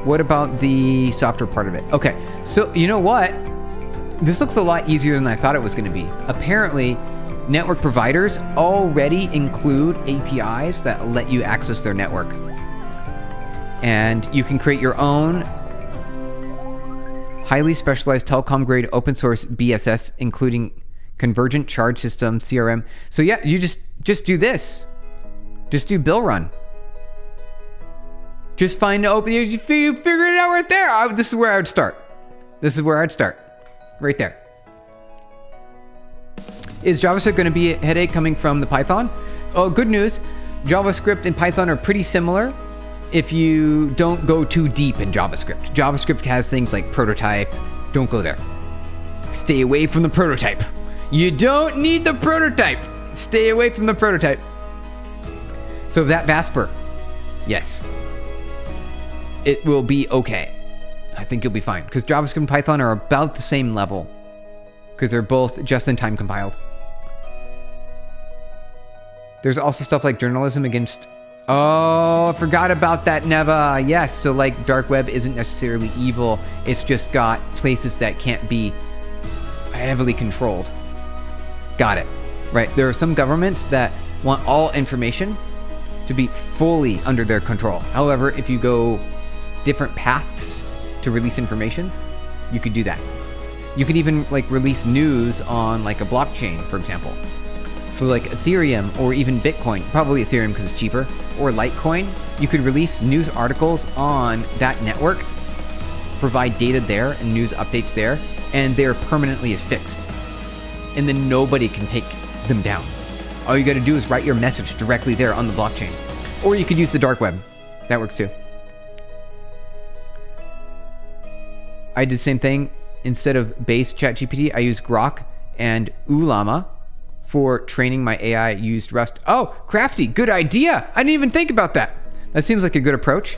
What about the software part of it? Okay, so you know what? This looks a lot easier than I thought it was going to be. Apparently, network providers already include APIs that let you access their network. And you can create your own highly specialized telecom-grade open source BSS, including convergent charge system, CRM. So yeah, you just do this. Just do bill run. Just find the open, you figure it out right there. This is where I would start. Right there. Is JavaScript going to be a headache coming from the Python? Oh, good news. JavaScript and Python are pretty similar if you don't go too deep in JavaScript. JavaScript has things like prototype. Don't go there. Stay away from the prototype. You don't need the prototype. Stay away from the prototype. So that Vasper, yes, it will be okay. I think you'll be fine because JavaScript and Python are about the same level because they're both just-in-time compiled. There's also stuff like journalism against... Oh, I forgot about that, Neva. Yes, so like dark web isn't necessarily evil. It's just got places that can't be heavily controlled. Got it. Right. There are some governments that want all information to be fully under their control. However, if you go different paths to release information, you could do that. You could even like release news on like a blockchain, for example. So like Ethereum or even Bitcoin, probably Ethereum because it's cheaper, or Litecoin, you could release news articles on that network, provide data there and news updates there, and they're permanently affixed. And then nobody can take them down. All you got to do is write your message directly there on the blockchain. Or you could use the dark web. That works too. I did the same thing. Instead of base ChatGPT, I use Grok and Ulama. For training my AI, used Rust. Oh, Crafty, good idea. I didn't even think about that. That seems like a good approach.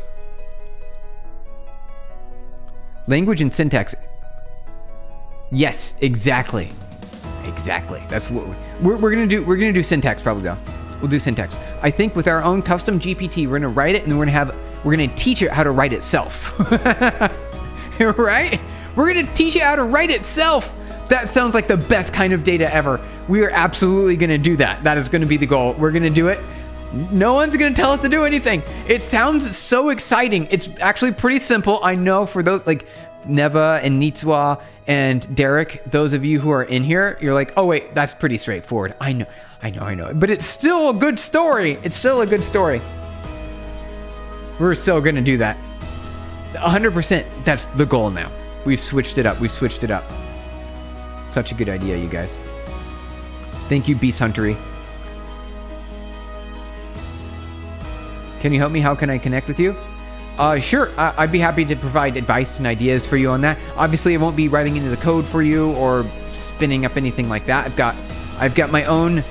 Language and syntax. Yes, exactly. Exactly. That's what we're gonna do. We're gonna do syntax probably though. We'll do syntax. I think with our own custom GPT, we're gonna write it and then we're gonna teach it how to write itself. Right? We're gonna teach it how to write itself. That sounds like the best kind of data ever. We are absolutely going to do that. That is going to be the goal. We're going to do it. No one's going to tell us to do anything. It sounds so exciting. It's actually pretty simple. I know for those like Neva and Nitswa and Derek, those of you who are in here, you're like, oh wait, that's pretty straightforward. I know. But it's still a good story. It's still a good story. We're still going to do that. 100%. That's the goal now. We've switched it up. Such a good idea, you guys. Thank you, Beast Huntery. Can you help me? How can I connect with you? Sure. I'd be happy to provide advice and ideas for you on that. Obviously, I won't be writing into the code for you or spinning up anything like that. I've got my own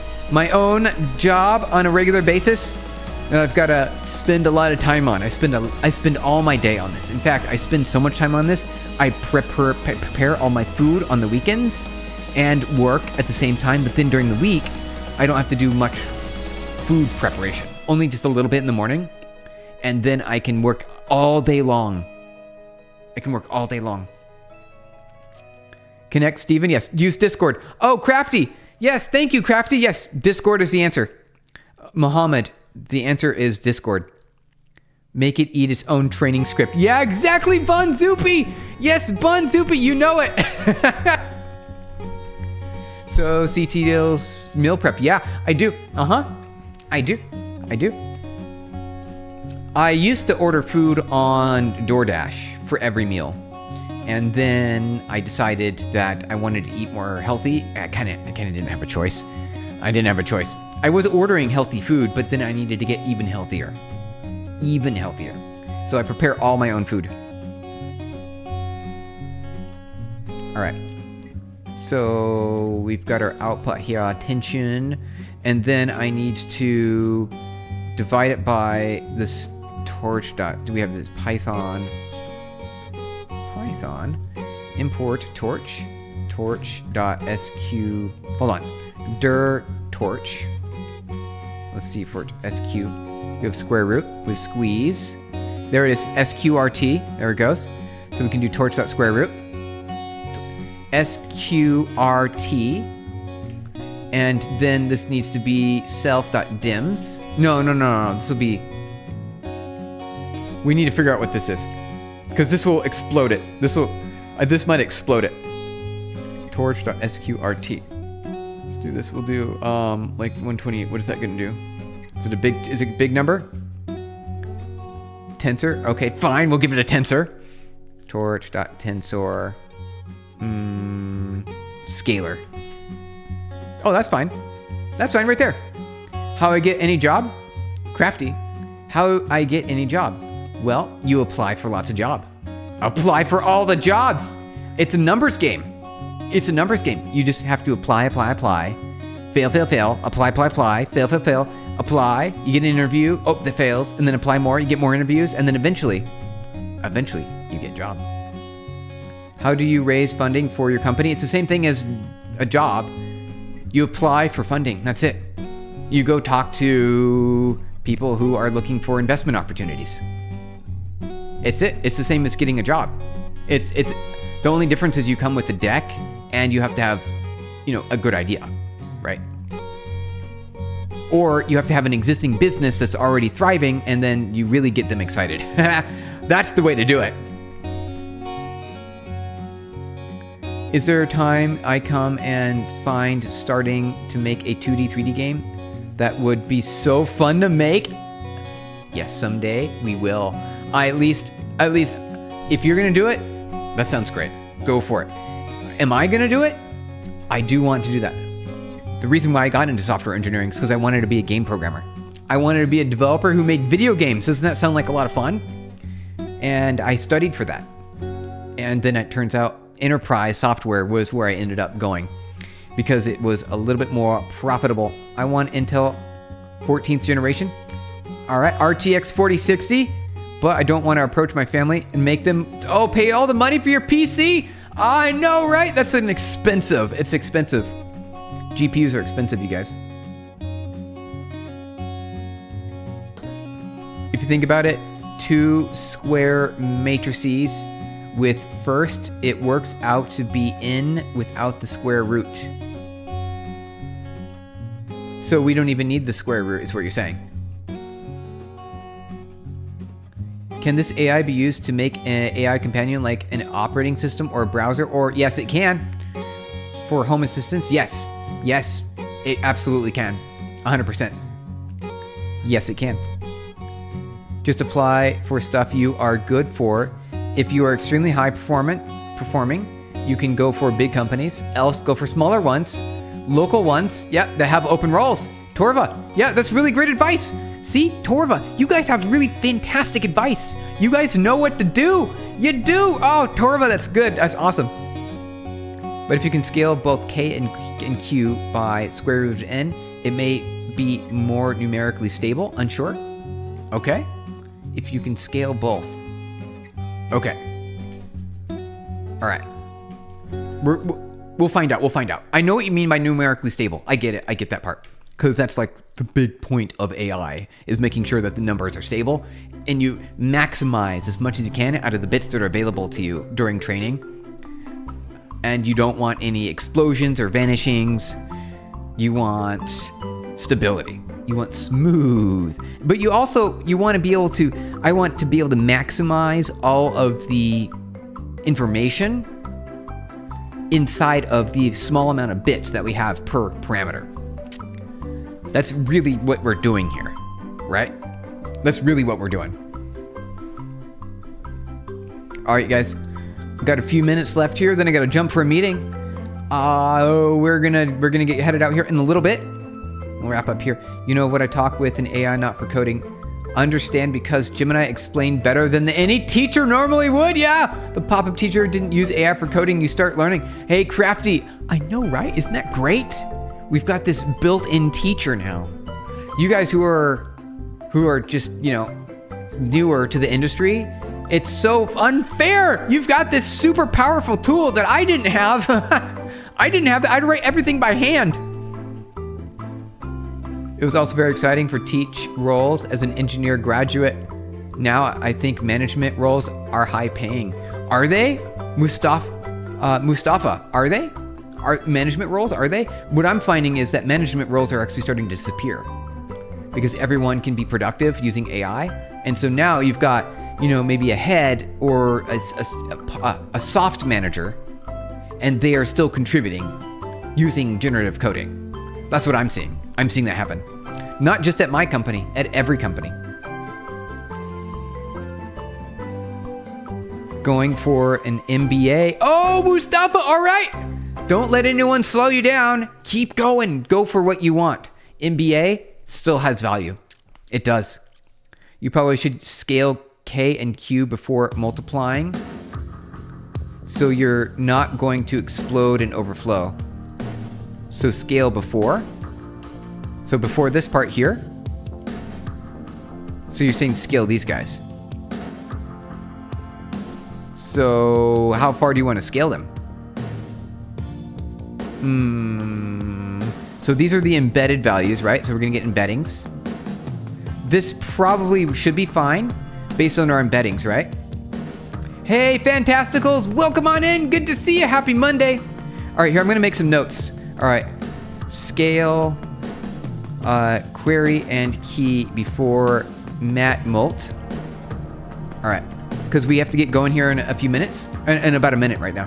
job on a regular basis that I've got to spend a lot of time on. I spend all my day on this. In fact, I spend so much time on this. I prepare all my food on the weekends and work at the same time. But then during the week, I don't have to do much food preparation. Only just a little bit in the morning. And then I can work all day long. Connect, Steven? Yes. Use Discord. Oh, Crafty. Yes, thank you, Crafty. Yes, Discord is the answer. Mohammed, the answer is Discord. Make it eat its own training script. Yeah, exactly, Von Zupi. Yes, bun Zupa, you know it. So CT deals meal prep. Yeah, I do. I do. I used to order food on DoorDash for every meal. And then I decided that I wanted to eat more healthy. I kind of didn't have a choice. I was ordering healthy food, but then I needed to get even healthier. So I prepare all my own food. All right. So we've got our output here, attention, and then I need to divide it by this torch dot. Do we have this Python import torch dot sq. Hold on, dir torch. Let's see for sq. We have square root. We have squeeze. There it is, sqrt. There it goes. So we can do torch dot square root. sqrt, and then this needs to be self.dims. No. This will be. We need to figure out what this is, because this will explode it. This might explode it. Torch.sqrt. Let's do this. We'll do like 128. What is that going to do? Is it a big number? Tensor. Okay, fine. We'll give it a tensor. Torch.tensor. Scalar. Oh, that's fine. That's fine right there. How I get any job? Crafty. How I get any job? Well, you apply for lots of job. Apply for all the jobs. It's a numbers game. You just have to apply. Fail. Apply. Fail. Apply. You get an interview. Oh, that fails. And then apply more. You get more interviews. And then eventually you get a job. How do you raise funding for your company? It's the same thing as a job. You apply for funding. That's it. You go talk to people who are looking for investment opportunities. It's it. It's the same as getting a job. It's the only difference is you come with a deck and you have to have, a good idea, right? Or you have to have an existing business that's already thriving, and then you really get them excited. That's the way to do it. Is there a time I come and find starting to make a 2D, 3D game? That would be so fun to make. Yes, someday we will. At least, if you're gonna do it, that sounds great. Go for it. Am I gonna do it? I do want to do that. The reason why I got into software engineering is because I wanted to be a game programmer. I wanted to be a developer who made video games. Doesn't that sound like a lot of fun? And I studied for that. And then it turns out enterprise software was where I ended up going because it was a little bit more profitable. I want Intel 14th generation. All right, RTX 4060, but I don't want to approach my family and make them, pay all the money for your PC? I know, right? That's expensive. It's expensive. GPUs are expensive, you guys. If you think about it, 2 square matrices with first, it works out to be in without the square root. So we don't even need the square root, is what you're saying. Can this AI be used to make an AI companion like an operating system or a browser? Or yes, it can. For home assistance, yes. Yes, it absolutely can. 100%. Yes, it can. Just apply for stuff you are good for. If you are extremely high performing, you can go for big companies. Else, go for smaller ones, local ones. Yeah, that have open roles. Torva. Yeah, that's really great advice. See, Torva, you guys have really fantastic advice. You guys know what to do. You do. Oh, Torva, that's good. That's awesome. But if you can scale both K and Q by square root of N, it may be more numerically stable. Unsure? Okay. If you can scale both. Okay. All right. We'll find out. We'll find out. I know what you mean by numerically stable. I get it. I get that part. Because that's like the big point of AI, is making sure that the numbers are stable and you maximize as much as you can out of the bits that are available to you during training. And you don't want any explosions or vanishings. You want stability. You want smooth. But you want to be able to, I want to be able to maximize all of the information inside of the small amount of bits that we have per parameter. That's really what we're doing here, right? That's really what we're doing. All right, guys, we've got a few minutes left here. Then I got to jump for a meeting. We're gonna get headed out here in a little bit. We'll wrap up here. You know what I talk with an AI, not for coding. Understand because Gemini explained better than any teacher normally would. Yeah, the pop-up teacher didn't use AI for coding. You start learning. Hey, Crafty, I know, right? Isn't that great? We've got this built-in teacher now. You guys who are just, newer to the industry, it's so unfair. You've got this super powerful tool that I didn't have. I didn't have that. I'd write everything by hand. It was also very exciting for teach roles as an engineer graduate. Now I think management roles are high paying. Are they? Mustafa, are they? Are management roles, are they? What I'm finding is that management roles are actually starting to disappear because everyone can be productive using AI. And so now you've got, maybe a head or a soft manager, and they are still contributing using generative coding. That's what I'm seeing. I'm seeing that happen. Not just at my company, at every company. Going for an MBA. Oh, Mustafa, all right. Don't let anyone slow you down. Keep going. Go for what you want. MBA still has value. It does. You probably should scale K and Q before multiplying, so you're not going to explode and overflow. So scale before. So before this part here. So you're saying scale these guys. So how far do you want to scale them? So these are the embedded values, right? So we're going to get embeddings. This probably should be fine based on our embeddings, right? Hey, Fantasticals, welcome on in. Good to see you. Happy Monday. All right, here, I'm going to make some notes. All right, scale, query, and key before mat_mult. All right, because we have to get going here in a few minutes, in about a minute right now.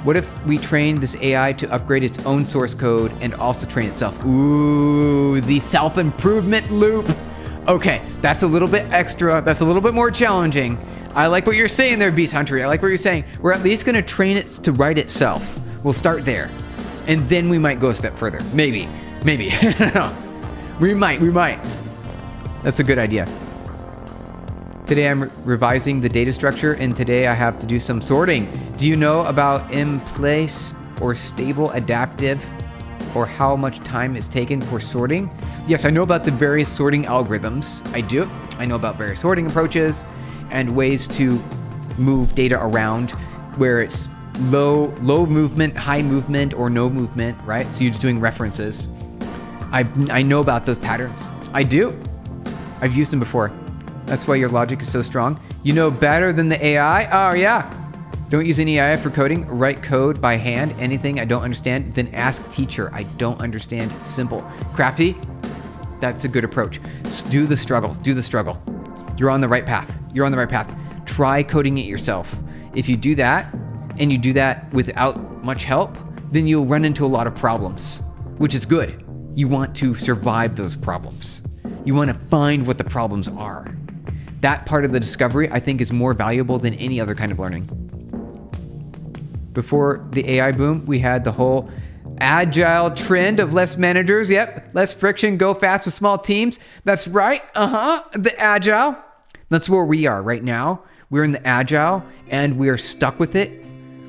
What if we train this AI to upgrade its own source code and also train itself? Ooh, the self-improvement loop. Okay, that's a little bit extra. That's a little bit more challenging. I like what you're saying there, Beast Hunter. I like what you're saying. We're at least going to train it to write itself. We'll start there. And then we might go a step further. Maybe. I don't know. We might. That's a good idea. Today I'm revising the data structure, and today I have to do some sorting. Do you know about in place or stable adaptive, or how much time is taken for sorting? Yes, I know about the various sorting algorithms. I do. I know about various sorting approaches and ways to move data around where it's low movement, high movement, or no movement, right? So you're just doing references. I know about those patterns. I do. I've used them before. That's why your logic is so strong. You know better than the AI? Oh, yeah. Don't use any AI for coding. Write code by hand. Anything I don't understand, then ask teacher. I don't understand. Simple. Crafty, that's a good approach. Do the struggle. You're on the right path. Try coding it yourself. If you do that, and you do that without much help, then you'll run into a lot of problems, which is good. You want to survive those problems. You want to find what the problems are. That part of the discovery, I think, is more valuable than any other kind of learning. Before the AI boom, we had the whole agile trend of less managers. Yep, less friction, go fast with small teams. That's right. The agile. That's where we are right now. We're in the agile, and we're stuck with it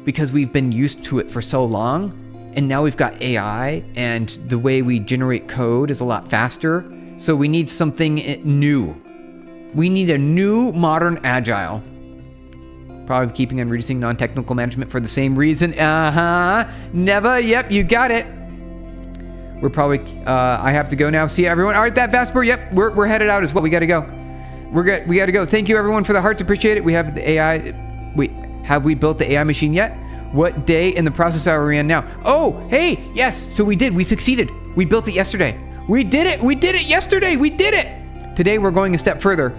because we've been used to it for so long. And now we've got AI, and the way we generate code is a lot faster. So we need something new. We need a new modern agile. Probably keeping on reducing non-technical management for the same reason. Never. Yep, you got it. We're probably, I have to go now. See everyone. All right, that Vesper. Yep, we're headed out as well. We got to go. We got to go. Thank you everyone for the hearts. Appreciate it. We have the AI. Wait, have we built the AI machine yet? What day in the process are we in now? Oh, hey, yes. So we did. We succeeded. We built it yesterday. We did it. We did it yesterday. We did it. Today we're going a step further.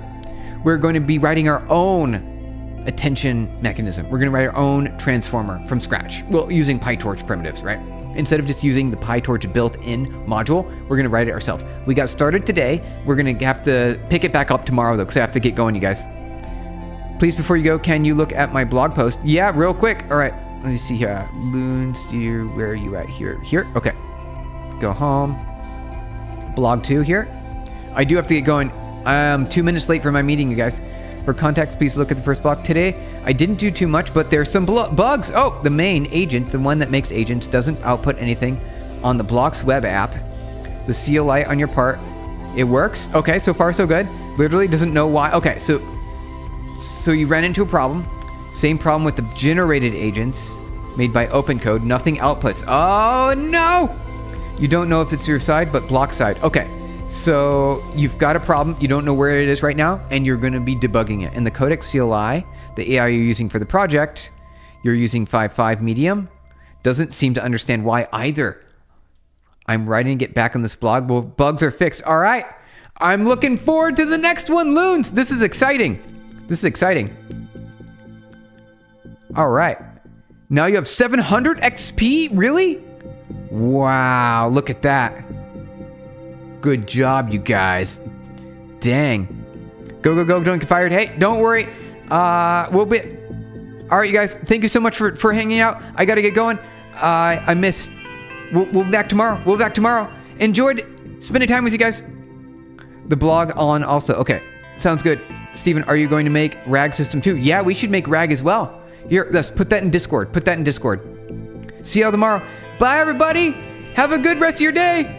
We're going to be writing our own attention mechanism. We're going to write our own transformer from scratch. Well, using PyTorch primitives, right? Instead of just using the PyTorch built-in module, we're going to write it ourselves. We got started today. We're going to have to pick it back up tomorrow, though, because I have to get going, you guys. Please, before you go, can you look at my blog post? Yeah, real quick. All right, let me see here. Loon Steer, where are you at? Here. Okay. Go home. Blog 2 here. I do have to get going. I'm 2 minutes late for my meeting, you guys. For context, please look at the first block. Today, I didn't do too much, but there's some bugs. Oh, the main agent, the one that makes agents, doesn't output anything on the Blocks web app. The CLI on your part, it works. Okay, so far so good. Literally doesn't know why. Okay, so you ran into a problem. Same problem with the generated agents made by OpenCode. Nothing outputs. Oh, no! You don't know if it's your side, but Block side. Okay. So you've got a problem, you don't know where it is right now, and you're going to be debugging it. And the Codex CLI, the AI you're using for the project, you're using 5.5 medium, doesn't seem to understand why either. I'm writing to get back on this blog. Well, bugs are fixed. All right. I'm looking forward to the next one, Loons. This is exciting. All right. Now you have 700 XP? Really? Wow, look at that. Good job, you guys. Dang. Go, don't get fired. Hey, don't worry. We'll be... All right, you guys. Thank you so much for hanging out. I got to get going. I missed... We'll be back tomorrow. Enjoyed spending time with you guys. The blog on also. Okay, sounds good. Steven, are you going to make RAG system too? Yeah, we should make RAG as well. Here, let's put that in Discord. See y'all tomorrow. Bye, everybody. Have a good rest of your day.